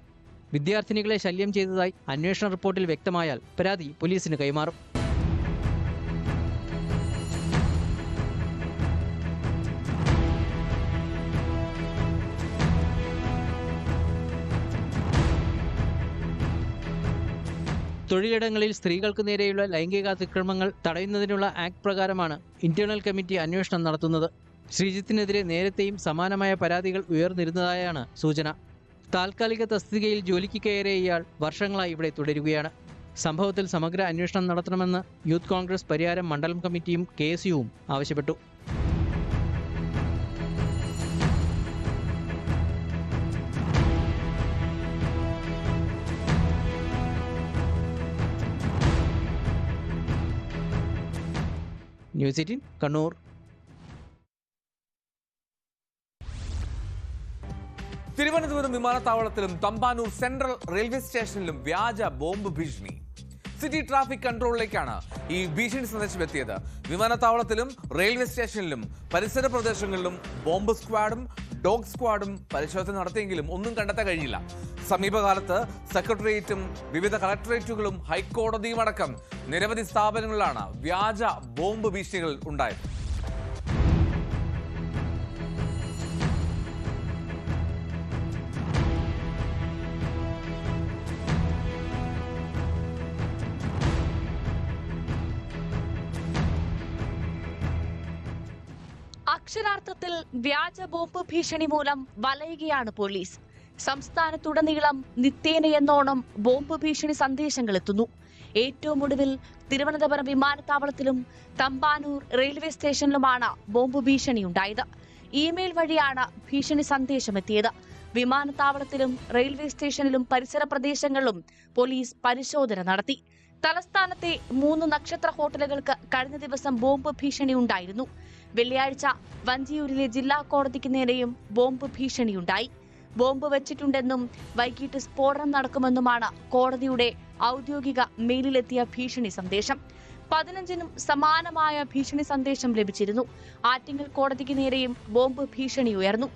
വിദ്യാർത്ഥിനികളെ ശല്യം ചെയ്തതായി അന്വേഷണ റിപ്പോർട്ടിൽ വ്യക്തമായാൽ പരാതി പോലീസിന് കൈമാറും. തൊഴിലിടങ്ങളിൽ സ്ത്രീകൾക്ക് നേരെയുള്ള ലൈംഗികാതിക്രമങ്ങൾ തടയുന്നതിനുള്ള ആക്ട് പ്രകാരമാണ് ഇന്റേണൽ കമ്മിറ്റി അന്വേഷണം നടത്തുന്നത്. ശ്രീജിത്തിനെതിരെ നേരത്തെയും സമാനമായ പരാതികൾ ഉയർന്നിരുന്നതായാണ് സൂചന. താൽക്കാലിക തസ്തികയിൽ ജോലിക്ക് കയറിയ ഇയാൾ വർഷങ്ങളായി ഇവിടെ തുടരുകയാണ്. സംഭവത്തിൽ സമഗ്ര അന്വേഷണം നടത്തണമെന്ന് യൂത്ത് കോൺഗ്രസ് പരിയാരം മണ്ഡലം കമ്മിറ്റിയും KSUവും ആവശ്യപ്പെട്ടു. ന്യൂസ് 18 കണ്ണൂർ. തിരുവനന്തപുരം വിമാനത്താവളത്തിലും തമ്പാനൂർ സെൻട്രൽ റെയിൽവേ സ്റ്റേഷനിലും വ്യാജ ബോംബ് ഭീഷണി. സിറ്റി ട്രാഫിക് കൺട്രോളിലേക്കാണ് ഈ ഭീഷണി സന്ദേശം എത്തിയത്. വിമാനത്താവളത്തിലും റെയിൽവേ സ്റ്റേഷനിലും പരിസര പ്രദേശങ്ങളിലും ബോംബ് സ്ക്വാഡും ഡോഗ് സ്ക്വാഡും പരിശോധന നടത്തിയെങ്കിലും ഒന്നും കണ്ടെത്താൻ കഴിഞ്ഞില്ല. സമീപകാലത്ത് സെക്രട്ടേറിയറ്റും വിവിധ കളക്ടറേറ്റുകളും ഹൈക്കോടതിയും അടക്കം നിരവധി സ്ഥാപനങ്ങളിലാണ് വ്യാജ ബോംബ് ഭീഷണികൾ ഉണ്ടായത്. അക്ഷരാർത്ഥത്തിൽ വ്യാജ ബോംബ് ഭീഷണി മൂലം വലയുകയാണ് പോലീസ്. സംസ്ഥാനത്തുടനീളം നിത്യേനയെന്നോണം ബോംബ് ഭീഷണി സന്ദേശങ്ങൾ എത്തുന്നു. ഏറ്റവും ഒടുവിൽ തിരുവനന്തപുരം വിമാനത്താവളത്തിലും തമ്പാനൂർ റെയിൽവേ സ്റ്റേഷനിലുമാണ് ബോംബ് ഭീഷണി ഉണ്ടായത്. ഇമെയിൽ വഴിയാണ് ഭീഷണി സന്ദേശം എത്തിയത്. വിമാനത്താവളത്തിലും റെയിൽവേ സ്റ്റേഷനിലും പരിസര പ്രദേശങ്ങളിലും പോലീസ് പരിശോധന നടത്തി. തലസ്ഥാനത്തെ 3 നക്ഷത്ര ഹോട്ടലുകൾക്ക് കഴിഞ്ഞ ദിവസം ബോംബ് ഭീഷണി ഉണ്ടായിരുന്നു. വെള്ളിയാഴ്ച വഞ്ചിയൂരിലെ ജില്ലാ കോടതിക്ക് നേരെയും ബോംബ് ഭീഷണിയുണ്ടായി. ബോംബ് വെച്ചിട്ടുണ്ടെന്നും വൈകിട്ട് സ്ഫോടനം നടക്കുമെന്നുമാണ് കോടതിയുടെ ഔദ്യോഗിക മെയിലിലെത്തിയ ഭീഷണി സന്ദേശം. 15നും സമാനമായ ഭീഷണി സന്ദേശം ലഭിച്ചിരുന്നു. ആറ്റിങ്ങൽ കോടതിക്ക് നേരെയും ബോംബ് ഭീഷണി ഉയർന്നു.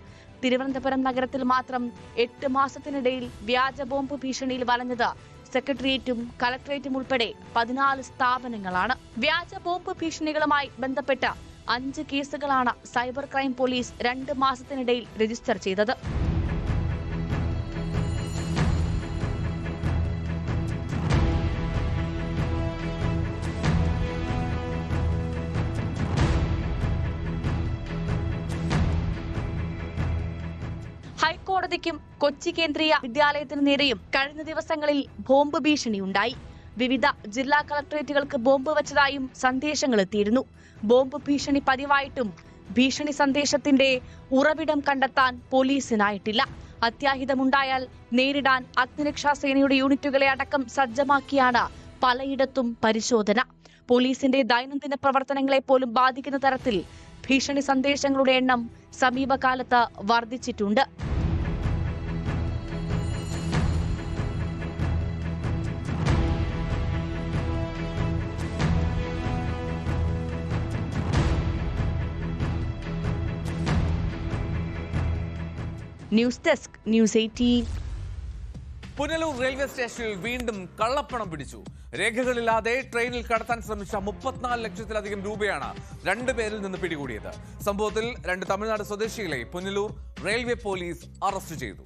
തിരുവനന്തപുരം നഗരത്തിൽ മാത്രം 8 മാസത്തിനിടയിൽ വ്യാജ ബോംബ് ഭീഷണിയിൽ വലഞ്ഞത് സെക്രട്ടേറിയറ്റും കളക്ടറേറ്റും ഉൾപ്പെടെ 14 സ്ഥാപനങ്ങളാണ്. വ്യാജ ബോംബ് ഭീഷണികളുമായി ബന്ധപ്പെട്ട 5 കേസുകളാണ് സൈബർ ക്രൈം പോലീസ് 2 മാസത്തിനിടയിൽ രജിസ്റ്റർ ചെയ്തത്. ഹൈക്കോടതിക്കും കൊച്ചി കേന്ദ്രീയ വിദ്യാലയത്തിനു നേരെയും കഴിഞ്ഞ ദിവസങ്ങളിൽ ബോംബ് ഭീഷണിയുണ്ടായി. വിവിധ ജില്ലാ കളക്ടറേറ്റുകൾക്ക് ബോംബ് വച്ചതായും സന്ദേശങ്ങൾ എത്തിയിരുന്നു. ബോംബ് ഭീഷണി പതിവായിട്ടും ഭീഷണി സന്ദേശത്തിന്റെ ഉറവിടം കണ്ടെത്താൻ പോലീസിനായിട്ടില്ല. അത്യാഹിതമുണ്ടായാൽ നേരിടാൻ അഗ്നിരക്ഷാസേനയുടെ യൂണിറ്റുകളെ അടക്കം സജ്ജമാക്കിയാണ് പലയിടത്തും പരിശോധന. പോലീസിന്റെ ദൈനംദിന പ്രവർത്തനങ്ങളെ പോലും ബാധിക്കുന്ന തരത്തിൽ ഭീഷണി സന്ദേശങ്ങളുടെ എണ്ണം സമീപകാലത്ത് വർദ്ധിച്ചിട്ടുണ്ട്. News desk, news 18. Punalur railway സ്റ്റേഷനിൽ വീണ്ടും കള്ളപ്പണം പിടിച്ചു. രേഖകളില്ലാതെ ട്രെയിനിൽ കടത്താൻ ശ്രമിച്ച 34 ലക്ഷത്തിലധികം രൂപയാണ് 2 പേരിൽ നിന്ന് പിടികൂടിയത്. സംഭവത്തിൽ 2 തമിഴ്നാട് സ്വദേശികളെ പുനലൂർ റെയിൽവേ പോലീസ് അറസ്റ്റ് ചെയ്തു.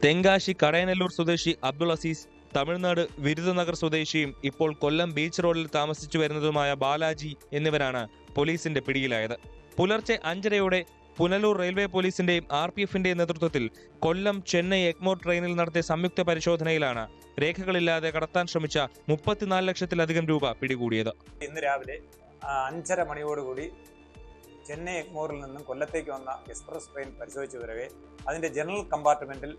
തെങ്കാശി കടയനല്ലൂർ സ്വദേശി അബ്ദുൾ അസീസ്, തമിഴ്നാട് വിരുദനഗർ സ്വദേശിയും ഇപ്പോൾ കൊല്ലം ബീച്ച് റോഡിൽ താമസിച്ചു വരുന്നതുമായ ബാലാജി എന്നിവരാണ് പോലീസിന്റെ പിടിയിലായത്. പുലർച്ചെ 5:30 പുനലൂർ റെയിൽവേ പോലീസിന്റെയും RPFന്റെയും നേതൃത്വത്തിൽ കൊല്ലം ചെന്നൈ എഗ്മോർ ട്രെയിനിൽ നടത്തിയ സംയുക്ത പരിശോധനയിലാണ് രേഖകളില്ലാതെ കടത്താൻ ശ്രമിച്ച 34 ലക്ഷത്തിലധികം രൂപ പിടികൂടിയത്. ഇന്ന് രാവിലെ 5:30 മണിയോടുകൂടി ചെന്നൈ എഗ്മോറിൽ നിന്നും കൊല്ലത്തേക്ക് വന്ന എക്സ്പ്രസ് ട്രെയിൻ പരിശോധിച്ചു വരവേ അതിന്റെ ജനറൽ കമ്പാർട്ട്മെന്റിൽ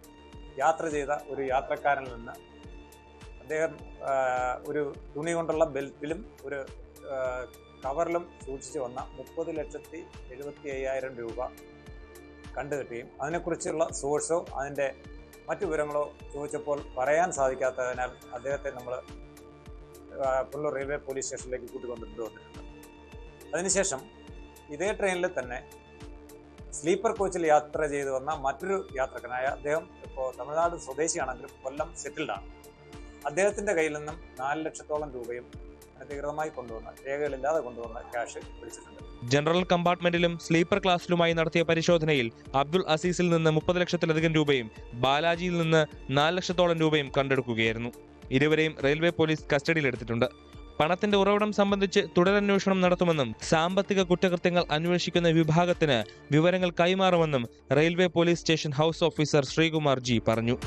യാത്ര ചെയ്ത ഒരു യാത്രക്കാരനിൽ നിന്ന് അദ്ദേഹം ഒരു തുണി കൊണ്ടുള്ള ബെൽറ്റിലും ഒരു കവറിലും സൂക്ഷിച്ചു വന്ന 30,75,000 രൂപ കണ്ടുകിട്ടുകയും അതിനെക്കുറിച്ചുള്ള സോഴ്സോ അതിൻ്റെ മറ്റു വിവരങ്ങളോ ചോദിച്ചപ്പോൾ പറയാൻ സാധിക്കാത്തതിനാൽ അദ്ദേഹത്തെ നമ്മൾ പുനലൂർ റെയിൽവേ പോലീസ് സ്റ്റേഷനിലേക്ക് കൂട്ടിക്കൊണ്ടുവന്നിട്ടുണ്ട്. അതിനുശേഷം ഇതേ ട്രെയിനിൽ തന്നെ സ്ലീപ്പർ കോച്ചിൽ യാത്ര ചെയ്തു വന്ന മറ്റൊരു യാത്രക്കാരനായ അദ്ദേഹം ഇപ്പോൾ തമിഴ്നാട് സ്വദേശിയാണെങ്കിലും കൊല്ലം സെറ്റിൽഡാണ്. അദ്ദേഹത്തിന്റെ കയ്യിൽ നിന്നും 4 ലക്ഷത്തോളം രൂപയും അനധികൃതമായി കൊണ്ടുവന്ന രേഖകളില്ലാതെ കൊണ്ടുവന്ന ക്യാഷ് പിടിച്ചിട്ടുണ്ട്. ജനറൽ കമ്പാർട്ട്മെന്റിലും സ്ലീപ്പർ ക്ലാസ്സിലുമായി നടത്തിയ പരിശോധനയിൽ അബ്ദുൾ അസീസിൽ നിന്ന് 30 ലക്ഷത്തിലധികം രൂപയും ബാലാജിയിൽ നിന്ന് 4 ലക്ഷത്തോളം രൂപയും കണ്ടെടുക്കുകയായിരുന്നു. ഇരുവരെയും റെയിൽവേ പോലീസ് കസ്റ്റഡിയിലെടുത്തിട്ടുണ്ട്. പണത്തിന്റെ ഉറവിടം സംബന്ധിച്ച് തുടരന്വേഷണം നടത്തുമെന്നും സാമ്പത്തിക കുറ്റകൃത്യങ്ങൾ അന്വേഷിക്കുന്ന വിഭാഗത്തിന് വിവരങ്ങൾ കൈമാറുമെന്നും railway police station house officer Sreekumar G പറഞ്ഞു.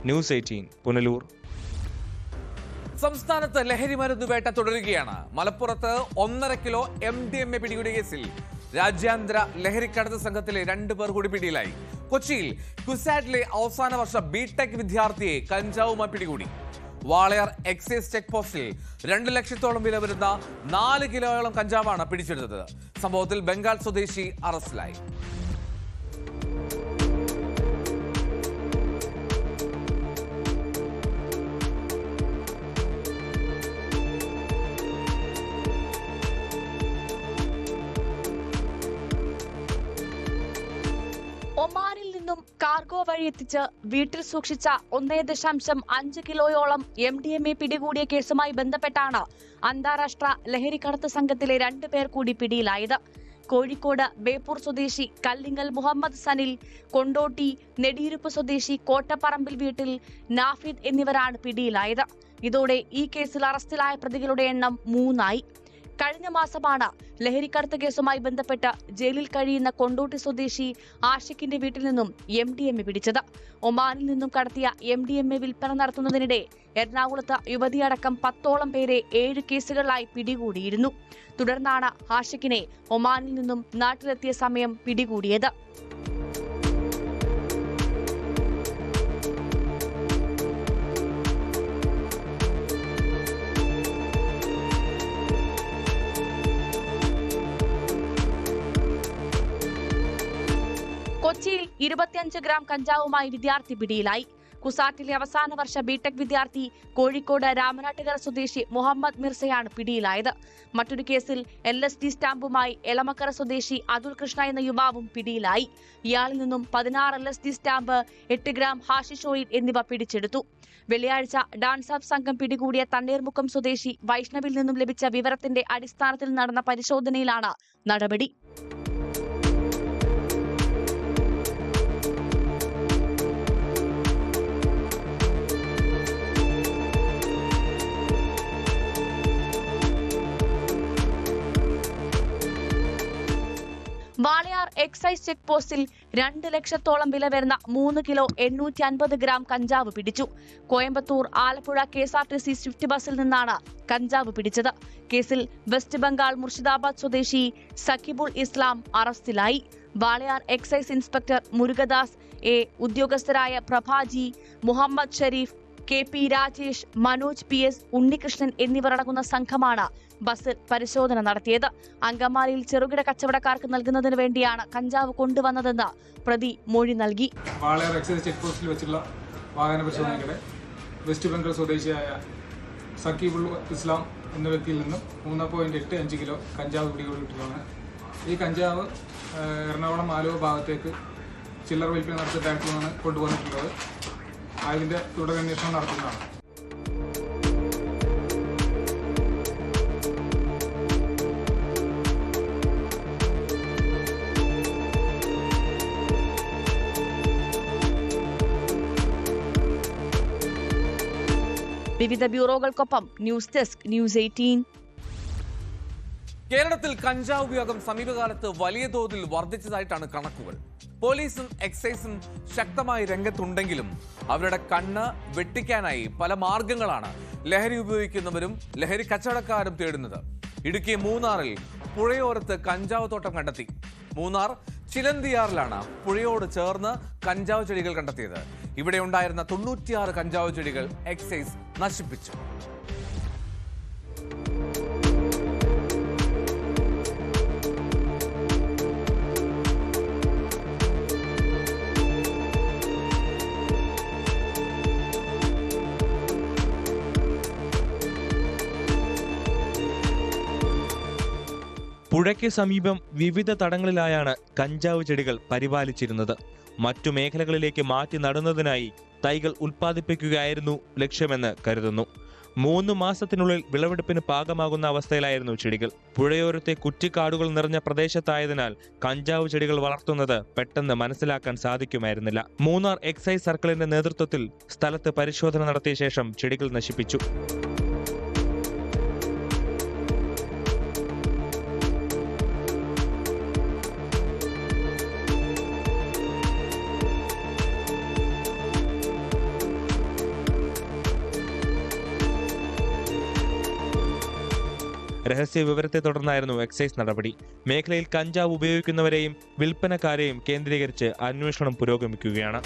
ന്യൂസ് 18 പുനലൂർ. സംസ്ഥാനത്ത് ലഹരി മരുന്ന് വേട്ട തുടരുകയാണ്. മലപ്പുറത്ത് 1.5 കിലോ MDMA പിടികൂടിയ കേസിൽ രാജ്യാന്തര ലഹരിക്കടത്ത് സംഘത്തിലെ 2 പേർ കൂടി പിടിയിലായി. കൊച്ചിയിൽ കുസാറ്റിലെ അവസാന വർഷ BTech വിദ്യാർത്ഥിയെ കഞ്ചാവുമായി പിടികൂടി. വാളയാർ എക്സൈസ് ചെക്ക് പോസ്റ്റിൽ 2 ലക്ഷത്തോളം വില വരുന്ന 4 കിലോയോളം കഞ്ചാവാണ് പിടിച്ചെടുത്തത്. സംഭവത്തിൽ ബംഗാൾ സ്വദേശി അറസ്റ്റിലായി. ഒമാനിൽ നിന്നും കാർഗോ വഴി എത്തിച്ച് വീട്ടിൽ സൂക്ഷിച്ച 1.5 കിലോയോളം MDMA പിടികൂടിയ കേസുമായി ബന്ധപ്പെട്ടാണ് അന്താരാഷ്ട്ര ലഹരിക്കടത്ത് സംഘത്തിലെ 2 പേർ കൂടി പിടിയിലായത്. കോഴിക്കോട് ബേപ്പൂർ സ്വദേശി കല്ലിങ്ങൽ മുഹമ്മദ് സനിൽ, കൊണ്ടോട്ടി നെടിയിരുപ്പ് സ്വദേശി കോട്ടപ്പറമ്പിൽ വീട്ടിൽ നാഫിദ് എന്നിവരാണ് പിടിയിലായത്. ഇതോടെ ഈ കേസിൽ അറസ്റ്റിലായ പ്രതികളുടെ എണ്ണം 3 ആയി. കഴിഞ്ഞ മാസമാണ് ലഹരിക്കടത്ത് കേസുമായി ബന്ധപ്പെട്ട് ജയിലിൽ കഴിയുന്ന കൊണ്ടോട്ടി സ്വദേശി ആഷിഖിന്റെ വീട്ടിൽ നിന്നും MDMA പിടിച്ചത്. ഒമാനിൽ നിന്നും കടത്തിയ MDMA വിൽപ്പന നടത്തുന്നതിനിടെ എറണാകുളത്ത് യുവതിയടക്കം 10ഓളം പേരെ 7 കേസുകളിലായി പിടികൂടിയിരുന്നു. തുടർന്നാണ് ആഷിഖിനെ ഒമാനിൽ നിന്നും നാട്ടിലെത്തിയ സമയം പിടികൂടിയത്. കൊച്ചിയിൽ 25 ഗ്രാം കഞ്ചാവുമായി വിദ്യാർത്ഥി പിടിയിലായി. കുസാറ്റിലെ അവസാന വർഷ ബിടെക് വിദ്യാർത്ഥി കോഴിക്കോട് രാമനാട്ടുകര സ്വദേശി മുഹമ്മദ് മിർസയാണ് പിടിയിലായത്. മറ്റൊരു കേസിൽ LSD സ്റ്റാമ്പുമായി എളമക്കര സ്വദേശി അതുൽ കൃഷ്ണ എന്ന യുവാവും പിടിയിലായി. ഇയാളിൽ നിന്നും 16 LSD stamp, 8 gram hashish oil എന്നിവ പിടിച്ചെടുത്തു. വെള്ളിയാഴ്ച ഡാൻസ് ഓഫ് സംഘം പിടികൂടിയ തണ്ണീർമുക്കം സ്വദേശി വൈഷ്ണവിൽ നിന്നും ലഭിച്ച വിവരത്തിന്റെ അടിസ്ഥാനത്തിൽ നടന്ന പരിശോധനയിലാണ് നടപടി. വാളയാർ എക്സൈസ് ചെക്ക് പോസ്റ്റിൽ 2 ലക്ഷത്തോളം വില വരുന്ന 3 കിലോ 850 ഗ്രാം കഞ്ചാവ് പിടിച്ചു. കോയമ്പത്തൂർ ആലപ്പുഴ KSRTC സ്വിഫ്റ്റ് ബസ്സിൽ നിന്നാണ് കഞ്ചാവ് പിടിച്ചത്. കേസിൽ വെസ്റ്റ് ബംഗാൾ മുർഷിദാബാദ് സ്വദേശി സക്കിബുൾ ഇസ്ലാം അറസ്റ്റിലായി. Walayar excise inspector Murukadas A, ഉദ്യോഗസ്ഥരായ പ്രഭാജി, മുഹമ്മദ് ഷരീഫ്, KP രാജേഷ്, മനോജ് PS, ഉണ്ണികൃഷ്ണൻ എന്നിവർ അടങ്ങുന്ന സംഘമാണ് ബസ്സിൽ പരിശോധന നടത്തിയത്. അങ്കമാലിയിൽ ചെറുകിട കച്ചവടക്കാർക്ക് നൽകുന്നതിന് വേണ്ടിയാണ് കഞ്ചാവ് കൊണ്ടുവന്നതെന്ന് പ്രതി മൊഴി നൽകി. വാളയാർ എക്സൈസ് ചെക്ക് പോസ്റ്റിൽ വെച്ചുള്ള വാഹന പരിശോധനയ്ക്കിടെ വെസ്റ്റ് ബംഗാൾ സ്വദേശിയായ സക്കീബുൾ ഇസ്ലാം എന്ന വ്യക്തിയിൽ നിന്നും 3.85 കിലോ കഞ്ചാവ് പിടികൂടിയിട്ടുണ്ട്. ഈ കഞ്ചാവ് എറണാകുളം ആലുവ ഭാഗത്തേക്ക് ചില്ലറ വിൽപ്പന നടത്തിയ ബാങ്കിൽ നിന്നാണ് കൊണ്ടുവന്നിട്ടുള്ളത്. അതിന്റെ തുടരന്വേഷണം നടത്തുന്നതാണ്. വിവിധ ബ്യൂറോകൾക്കൊപ്പം ന്യൂസ് ഡെസ്ക് ന്യൂസ് 18. കേരളത്തിൽ കഞ്ചാവ് ഉപയോഗം സമീപകാലത്ത് വലിയ തോതിൽ വർദ്ധിച്ചതായിട്ടാണ് കണക്കുകൾ. പോലീസും എക്സൈസും ശക്തമായി രംഗത്തുണ്ടെങ്കിലും അവരുടെ കണ്ണ് വെട്ടിക്കാനായി പല മാർഗങ്ങളാണ് ലഹരി ഉപയോഗിക്കുന്നവരും ലഹരി കച്ചവടക്കാരും തേടുന്നത്. ഇടുക്കി മൂന്നാറിൽ പുഴയോരത്ത് കഞ്ചാവ് തോട്ടം കണ്ടെത്തി. മൂന്നാർ ചിലന്തിയാറിലാണ് പുഴയോട് ചേർന്ന് കഞ്ചാവ് ചെടികൾ കണ്ടെത്തിയത്. ഇവിടെ ഉണ്ടായിരുന്ന 96 കഞ്ചാവ് ചെടികൾ എക്സൈസ് നശിപ്പിച്ചു. പുഴയ്ക്ക് സമീപം വിവിധ തടങ്ങളിലായാണ് കഞ്ചാവ് ചെടികൾ പരിപാലിച്ചിരുന്നത്. മറ്റു മേഖലകളിലേക്ക് മാറ്റി നടുന്നതിനായി തൈകൾ ഉൽപ്പാദിപ്പിക്കുകയായിരുന്നു ലക്ഷ്യമെന്ന് കരുതുന്നു. 3 മാസത്തിനുള്ളിൽ വിളവെടുപ്പിന് പാകമാകുന്ന അവസ്ഥയിലായിരുന്നു ചെടികൾ. പുഴയോരത്തെ കുറ്റിക്കാടുകൾ നിറഞ്ഞ പ്രദേശത്തായതിനാൽ കഞ്ചാവ് ചെടികൾ വളർത്തുന്നത് പെട്ടെന്ന് മനസ്സിലാക്കാൻ സാധിക്കുമായിരുന്നില്ല. മൂന്നാർ എക്സൈസ് സർക്കിളിന്റെ നേതൃത്വത്തിൽ സ്ഥലത്ത് പരിശോധന നടത്തിയ ശേഷം ചെടികൾ നശിപ്പിച്ചു. രഹസ്യ വിവരത്തെ തുടർന്നായിരുന്നു എക്സൈസ് നടപടി. മേഖലയിൽ കഞ്ചാവ് ഉപയോഗിക്കുന്നവരെയും വിൽപ്പനക്കാരെയും കേന്ദ്രീകരിച്ച് അന്വേഷണം പുരോഗമിക്കുകയാണ്.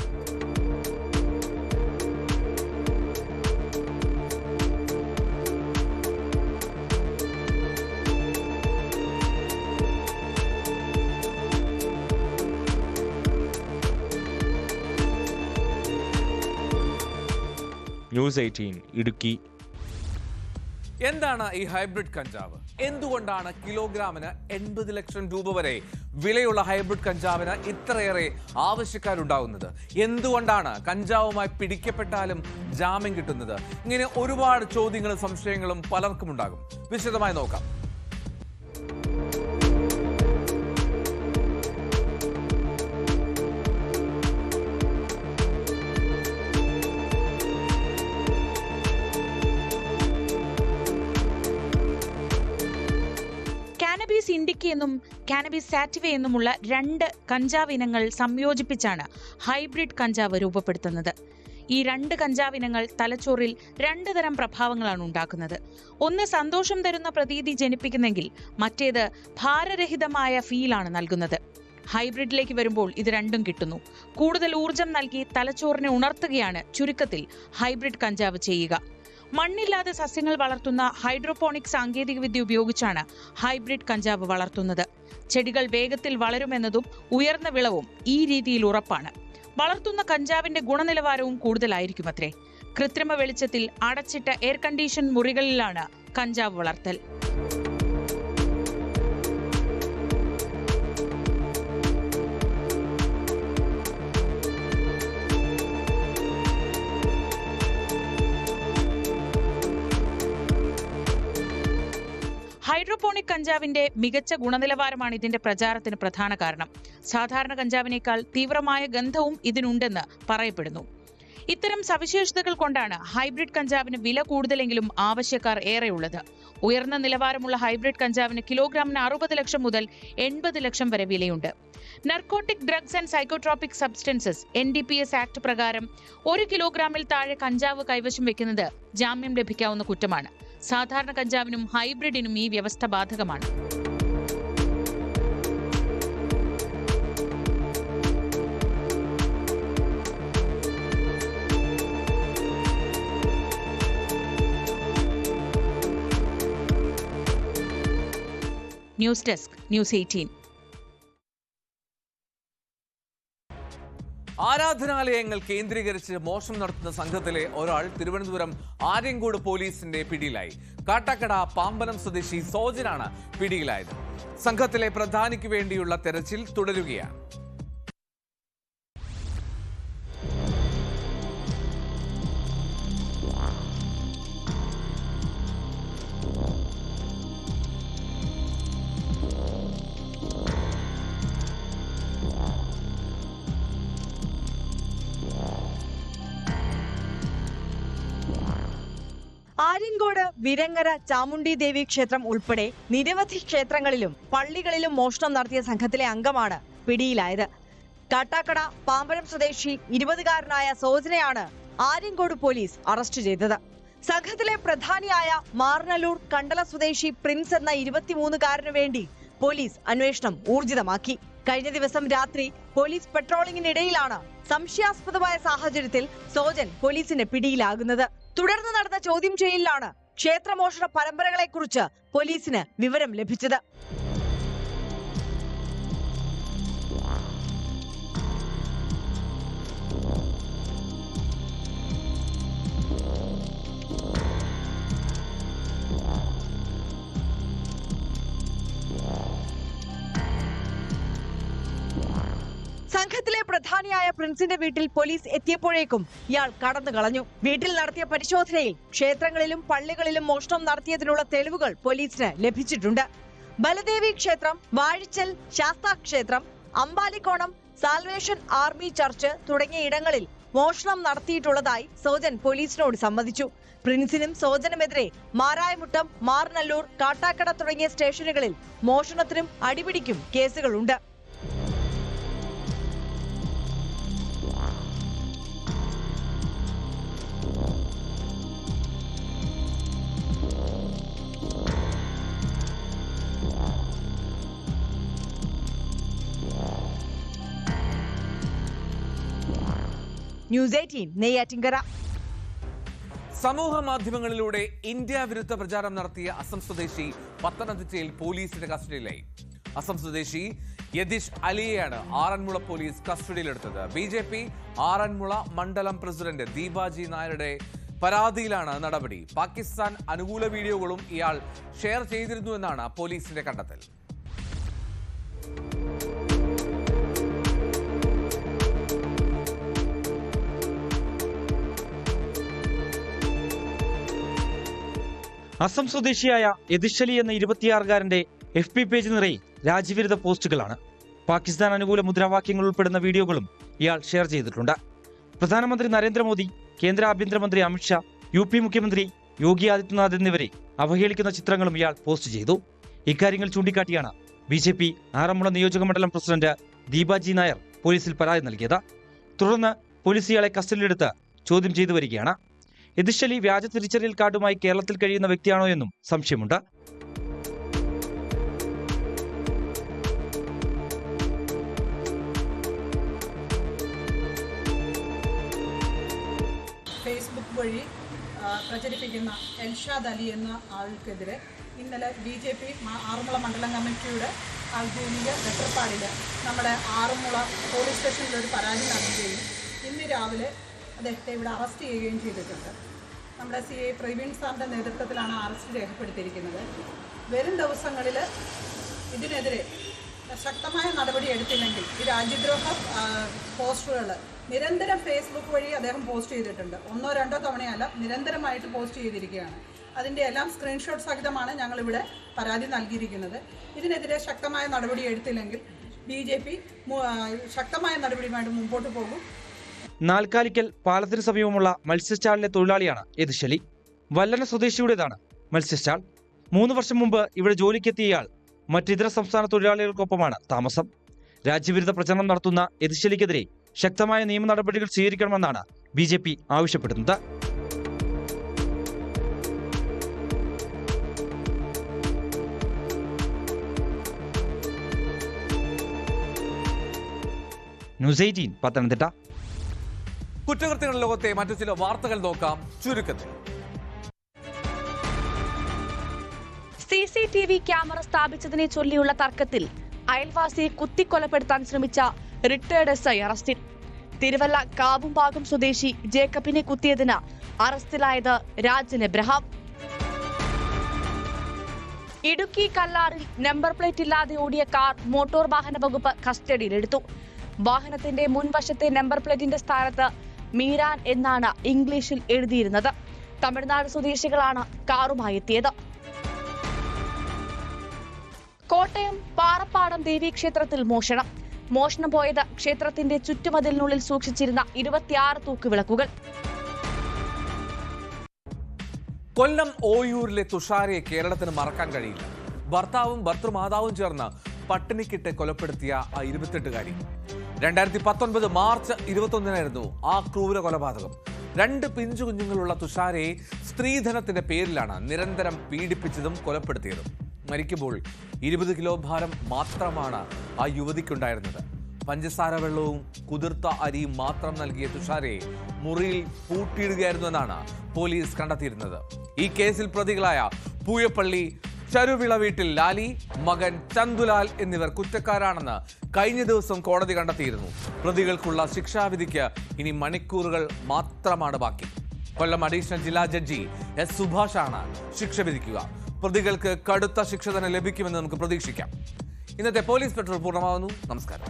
ന്യൂസ് 18 ഇടുക്കി. എന്താണ് ഈ ഹൈബ്രിഡ് കഞ്ചാവ്? എന്തുകൊണ്ടാണ് കിലോഗ്രാമിന് 80 ലക്ഷം രൂപ വരെ വിലയുള്ള ഹൈബ്രിഡ് കഞ്ചാവിന് ഇത്രയേറെ ആവശ്യക്കാരുണ്ടാകുന്നത്? എന്തുകൊണ്ടാണ് കഞ്ചാവുമായി പിടിക്കപ്പെട്ടാലും ജാമ്യം കിട്ടുന്നത്? ഇങ്ങനെ ഒരുപാട് ചോദ്യങ്ങളും സംശയങ്ങളും പലർക്കും ഉണ്ടാകും. വിശദമായി നോക്കാം. കാനബീസ് ഇൻഡിക്ക എന്നും കാനബീസ് സാറ്റിവ എന്നുമുള്ള 2 കഞ്ചാവ് ഇനങ്ങൾ സംയോജിപ്പിച്ചാണ് ഹൈബ്രിഡ് കഞ്ചാവ് രൂപപ്പെടുത്തുന്നത്. ഈ 2 കഞ്ചാവ് ഇനങ്ങൾ തലച്ചോറിൽ 2 തരം പ്രഭാവങ്ങളാണ് ഉണ്ടാക്കുന്നത്. ഒന്ന് സന്തോഷം തരുന്ന പ്രതീതി ജനിപ്പിക്കുന്നെങ്കിൽ മറ്റേത് ഭാരരഹിതമായ ഫീലാണ് നൽകുന്നത്. ഹൈബ്രിഡിലേക്ക് വരുമ്പോൾ ഇത് രണ്ടും കിട്ടുന്നു. കൂടുതൽ ഊർജം നൽകി തലച്ചോറിനെ ഉണർത്തുകയാണ് ചുരുക്കത്തിൽ ഹൈബ്രിഡ് കഞ്ചാവ് ചെയ്യുക. മണ്ണില്ലാതെ സസ്യങ്ങൾ വളർത്തുന്ന ഹൈഡ്രോപോണിക് സാങ്കേതികവിദ്യ ഉപയോഗിച്ചാണ് ഹൈബ്രിഡ് കഞ്ചാവ് വളർത്തുന്നത്. ചെടികൾ വേഗത്തിൽ വളരുമെന്നതും ഉയർന്ന വിളവും ഈ രീതിയിൽ ഉറപ്പാണ്. വളർത്തുന്ന കഞ്ചാവിന്റെ ഗുണനിലവാരവും കൂടുതലായിരിക്കുമത്രേ. കൃത്രിമ വെളിച്ചത്തിൽ അടച്ചിട്ട എയർ കണ്ടീഷൻ മുറികളിലാണ് കഞ്ചാവ് വളർത്തൽ. ഹൈഡ്രോപോണിക് കഞ്ചാവിന്റെ മികച്ച ഗുണനിലവാരമാണ് ഇതിന്റെ പ്രചാരത്തിന് പ്രധാന കാരണം. സാധാരണ കഞ്ചാവിനേക്കാൾ തീവ്രമായ ഗന്ധവും ഇതിനുണ്ടെന്ന് പറയപ്പെടുന്നു. ഇത്തരം സവിശേഷതകൾ കൊണ്ടാണ് ഹൈബ്രിഡ് കഞ്ചാവിന് വില കൂടുതലെങ്കിലും ആവശ്യക്കാർ ഏറെയുള്ളത്. ഉയർന്ന നിലവാരമുള്ള ഹൈബ്രിഡ് കഞ്ചാവിന് കിലോഗ്രാമിന് 60 ലക്ഷം മുതൽ 80 ലക്ഷം വരെ വിലയുണ്ട്. Narcotic drugs and psychotropic substances NDPS act പ്രകാരം 1 കിലോഗ്രാമിൽ താഴെ കഞ്ചാവ് കൈവശം വെക്കുന്നത് ജാമ്യം ലഭിക്കാവുന്ന കുറ്റമാണ്. സാധാരണ കഞ്ചാവിനും ഹൈബ്രിഡിനും ഈ വ്യവസ്ഥ ബാധകമാണ്. News desk, news 18. ആരാധനാലയങ്ങൾ കേന്ദ്രീകരിച്ച് മോഷണം നടത്തുന്ന സംഘത്തിലെ ഒരാൾ തിരുവനന്തപുരം ആര്യങ്കോട് പോലീസിന്റെ പിടിയിലായി. കാട്ടാക്കട പാമ്പനം സ്വദേശി സോജനാണ് പിടിയിലായത്. സംഘത്തിലെ പ്രധാനിക്ക് വേണ്ടിയുള്ള തെരച്ചിൽ തുടരുകയാണ്. ആര്യങ്കോട് വിരങ്ങര ചാമുണ്ഡി ദേവി ക്ഷേത്രം ഉൾപ്പെടെ നിരവധി ക്ഷേത്രങ്ങളിലും പള്ളികളിലും മോഷണം നടത്തിയ സംഘത്തിലെ അംഗമാണ് പിടിയിലായത്. കാട്ടാക്കട പാമ്പനം സ്വദേശി 20-കാരനായ സോജനയാണ് ആര്യങ്കോട് പോലീസ് അറസ്റ്റ് ചെയ്തത്. സംഘത്തിലെ പ്രധാനിയായ മാർനല്ലൂർ കണ്ടല സ്വദേശി പ്രിൻസ് എന്ന 23-കാരനു വേണ്ടി പോലീസ് അന്വേഷണം ഊർജിതമാക്കി. കഴിഞ്ഞ ദിവസം രാത്രി പോലീസ് പെട്രോളിംഗിനിടയിലാണ് സംശയാസ്പദമായ സാഹചര്യത്തിൽ സോജൻ പോലീസിന്റെ പിടിയിലാകുന്നത്. തുടർന്ന് നടന്ന ചോദ്യം ചെയ്യലിലാണ് ക്ഷേത്രമോഷണ പരമ്പരകളെക്കുറിച്ച് പോലീസിന് വിവരം ലഭിച്ചത്. സംഘത്തിലെ പ്രധാനിയായ പ്രിൻസിന്റെ വീട്ടിൽ പോലീസ് എത്തിയപ്പോഴേക്കും ഇയാൾ കടന്നു കളഞ്ഞു. വീട്ടിൽ നടത്തിയ പരിശോധനയിൽ ക്ഷേത്രങ്ങളിലും പള്ളികളിലും മോഷണം നടത്തിയതിനുള്ള തെളിവുകൾ പോലീസിന് ലഭിച്ചിട്ടുണ്ട്. ബലദേവി ക്ഷേത്രം, വാഴിച്ചൽ ശാസ്താ ക്ഷേത്രം, അമ്പാലിക്കോണം സാൽവേഷൻ ആർമി ചർച്ച് തുടങ്ങിയ ഇടങ്ങളിൽ മോഷണം നടത്തിയിട്ടുള്ളതായി സോജൻ പോലീസിനോട് സമ്മതിച്ചു. പ്രിൻസിനും സോജനുമെതിരെ മാരായമുട്ടം, മാർനല്ലൂർ, കാട്ടാക്കട തുടങ്ങിയ സ്റ്റേഷനുകളിൽ മോഷണത്തിനും അടിപിടിക്കും കേസുകളുണ്ട്. ന്യൂസ് 18 നെയ്യാറ്റിൻകര. സമൂഹ മാധ്യമങ്ങളിലൂടെ ഇന്ത്യ വിരുദ്ധ പ്രചാരണം നടത്തിയ അസം സ്വദേശി പത്തനംതിട്ടയിൽ പോലീസിന്റെ കസ്റ്റഡിയിലായി. അസം സ്വദേശി യതീഷ് അലിയെയാണ് ആറന്മുള പോലീസ് കസ്റ്റഡിയിലെടുത്തത്. BJP ആറന്മുള മണ്ഡലം പ്രസിഡന്റ് ദീപാജി നായരുടെ പരാതിയിലാണ് നടപടി. പാകിസ്ഥാൻ അനുകൂല വീഡിയോകളും ഇയാൾ ഷെയർ ചെയ്തിരുന്നുവെന്നാണ് പോലീസിന്റെ കണ്ടെത്തൽ. അസം സ്വദേശിയായ യതീഷ് അലി എന്ന 26-കാരന്റെ FB പേജ് നിറയെ രാജ്യവിരുദ്ധ പോസ്റ്റുകളാണ്. പാകിസ്ഥാൻ അനുകൂല മുദ്രാവാക്യങ്ങൾ ഉൾപ്പെടുന്ന വീഡിയോകളും ഇയാൾ ഷെയർ ചെയ്തിട്ടുണ്ട്. പ്രധാനമന്ത്രി നരേന്ദ്രമോദി, കേന്ദ്ര ആഭ്യന്തരമന്ത്രി അമിത്ഷാ, UP മുഖ്യമന്ത്രി യോഗി ആദിത്യനാഥ് എന്നിവരെ അവഹേളിക്കുന്ന ചിത്രങ്ങളും ഇയാൾ പോസ്റ്റ് ചെയ്തു. ഇക്കാര്യങ്ങൾ ചൂണ്ടിക്കാട്ടിയാണ് BJP ആറന്മുള നിയോജക മണ്ഡലം പ്രസിഡന്റ് ദീപാജി നായർ പോലീസിൽ പരാതി നൽകിയത്. തുടർന്ന് പോലീസ് ഇയാളെ കസ്റ്റഡിയിലെടുത്ത് ചോദ്യം ചെയ്തു വരികയാണ്. യതീഷ് അലി വ്യാജ തിരിച്ചറിയൽ കാർഡുമായി കേരളത്തിൽ കഴിയുന്ന വ്യക്തിയാണോ എന്നും സംശയമുണ്ട്. ഫേസ്ബുക്ക് വഴി പ്രചരിപ്പിക്കുന്ന എൽഷാദ് അലി എന്ന ആൾക്കെതിരെ ഇന്നലെ BJP ആറന്മുള മണ്ഡലം കമ്മിറ്റിയുടെ ഔദ്യോഗിക വെട്ടപ്പാടിൽ നമ്മുടെ ആറന്മുള പോലീസ് സ്റ്റേഷനിൽ ഒരു പരാതി നൽകുകയും ഇന്ന് രാവിലെ അദ്ദേഹത്തെ ഇവിടെ അറസ്റ്റ് ചെയ്യുകയും ചെയ്തിട്ടുണ്ട്. നമ്മുടെ CI പ്രവീൺ സാറിൻ്റെ നേതൃത്വത്തിലാണ് അറസ്റ്റ് രേഖപ്പെടുത്തിയിരിക്കുന്നത്. വരും ദിവസങ്ങളിൽ ഇതിനെതിരെ ശക്തമായ നടപടി എടുത്തില്ലെങ്കിൽ ഈ രാജ്യദ്രോഹ പോസ്റ്ററുകൾ നിരന്തരം ഫേസ്ബുക്ക് വഴി അദ്ദേഹം പോസ്റ്റ് ചെയ്തിട്ടുണ്ട്. 1-2 തവണയല്ല, നിരന്തരമായിട്ട് പോസ്റ്റ് ചെയ്തിരിക്കുകയാണ്. അതിൻ്റെ എല്ലാം സ്ക്രീൻഷോട്ട് സഹിതമാണ് ഞങ്ങളിവിടെ പരാതി നൽകിയിരിക്കുന്നത്. ഇതിനെതിരെ ശക്തമായ നടപടി എടുത്തില്ലെങ്കിൽ BJP ശക്തമായ നടപടിയുമായിട്ട് മുമ്പോട്ട് പോകും. നാൽക്കാലിക്കൽ പാലത്തിന് സമീപമുള്ള മത്സ്യസ്റ്റാളിലെ തൊഴിലാളിയാണ് യദുശലി. വല്ലന സ്വദേശിയുടേതാണ് മത്സ്യസ്റ്റാൾ. 3 വർഷം മുമ്പ് ഇവിടെ ജോലിക്കെത്തിയ ഇയാൾ മറ്റിതര സംസ്ഥാന തൊഴിലാളികൾക്കൊപ്പമാണ് താമസം. രാജ്യവിരുദ്ധ പ്രചരണം നടത്തുന്ന യദുശലിക്കെതിരെ ശക്തമായ നിയമ നടപടികൾ സ്വീകരിക്കണമെന്നാണ് BJP ആവശ്യപ്പെടുന്നത്. ന്യൂസ് 18 പത്തനംതിട്ട. കുറ്റകൃത്യങ്ങളുടെ ലോകത്തെ മറ്റു ചില വാർത്തകൾ നോക്കാം ചുരുക്കത്തിൽ. CCTV ക്യാമറ സ്ഥാപിച്ചതിനെ ചൊല്ലിയുള്ള തർക്കത്തിൽ അയൽവാസിയെ കുത്തിക്കൊലപ്പെടുത്താൻ ശ്രമിച്ച റിട്ടയർഡ് SI അറസ്റ്റിൽ. തിരുവല്ല കാവുംഭാഗം സ്വദേശി ജേക്കബിനെ കുത്തിയതിന് അറസ്റ്റിലായത് രാജൻ എബ്രഹാം. ഇടുക്കി കല്ലാറിൽ നമ്പർ പ്ലേറ്റ് ഇല്ലാതെ ഓടിയ കാർ മോട്ടോർ വാഹന വകുപ്പ് കസ്റ്റഡിയിലെടുത്തു. വാഹനത്തിന്റെ മുൻവശത്തെ നമ്പർ പ്ലേറ്റിന്റെ സ്ഥാനത്ത് മീരാൻ എന്നാണ് ഇംഗ്ലീഷിൽ എഴുതിയിരുന്നത്. തമിഴ്നാട് സ്വദേശികളാണ് കാറുമായി എത്തിയത്. കോട്ടയം പാറപ്പാടം ദേവീക്ഷേത്രത്തിൽ മോഷണം പോയത് ക്ഷേത്രത്തിന്റെ ചുറ്റുമതിലിനുള്ളിൽ സൂക്ഷിച്ചിരുന്ന 26 തൂക്കുവിളക്കുകൾ. കൊല്ലം ഓയൂരിലെ തുഷാരയെ കേരളത്തിന് മറക്കാൻ കഴിയില്ല. ഭർത്താവും ഭർത്തൃമാതാവും ചേർന്ന് പട്ടിണിക്കിട്ട് കൊലപ്പെടുത്തിയ ആ 28-കാരി. 2019 മാർച്ച് 21-നായിരുന്നു ആ ക്രൂര കൊലപാതകം. 2 പിഞ്ചു കുഞ്ഞുങ്ങളുള്ള തുഷാരയെ സ്ത്രീധനത്തിന്റെ പേരിലാണ് നിരന്തരം പീഡിപ്പിച്ചതും കൊലപ്പെടുത്തിയതും. മരിക്കുമ്പോൾ 20 കിലോ ഭാരം മാത്രമാണ് ആ യുവതിക്കുണ്ടായിരുന്നത്. പഞ്ചസാര വെള്ളവും കുതിർത്ത അരിയും മാത്രം നൽകിയ തുഷാരയെ മുറിയിൽ പൂട്ടിയിടുകയായിരുന്നു എന്നാണ് പോലീസ് കണ്ടെത്തിയിരുന്നത്. ഈ കേസിൽ പ്രതികളായ പൂയപ്പള്ളി ചരുവിള വീട്ടിൽ ലാലി, മകൻ ചന്തുലാൽ എന്നിവർ കുറ്റക്കാരാണെന്ന് കഴിഞ്ഞ ദിവസം കോടതി കണ്ടെത്തിയിരുന്നു. പ്രതികൾക്കുള്ള ശിക്ഷാവിധിക്ക് ഇനി മണിക്കൂറുകൾ മാത്രമാണ് ബാക്കി. കൊല്ലം അഡീഷണൽ ജില്ലാ ജഡ്ജി S. സുഭാഷാണ് ശിക്ഷ വിധിക്കുക. പ്രതികൾക്ക് കടുത്ത ശിക്ഷ തന്നെ ലഭിക്കുമെന്ന് നമുക്ക് പ്രതീക്ഷിക്കാം. ഇന്നത്തെ പോലീസ് പെട്രോൾ പൂർണ്ണമാകുന്നു. നമസ്കാരം.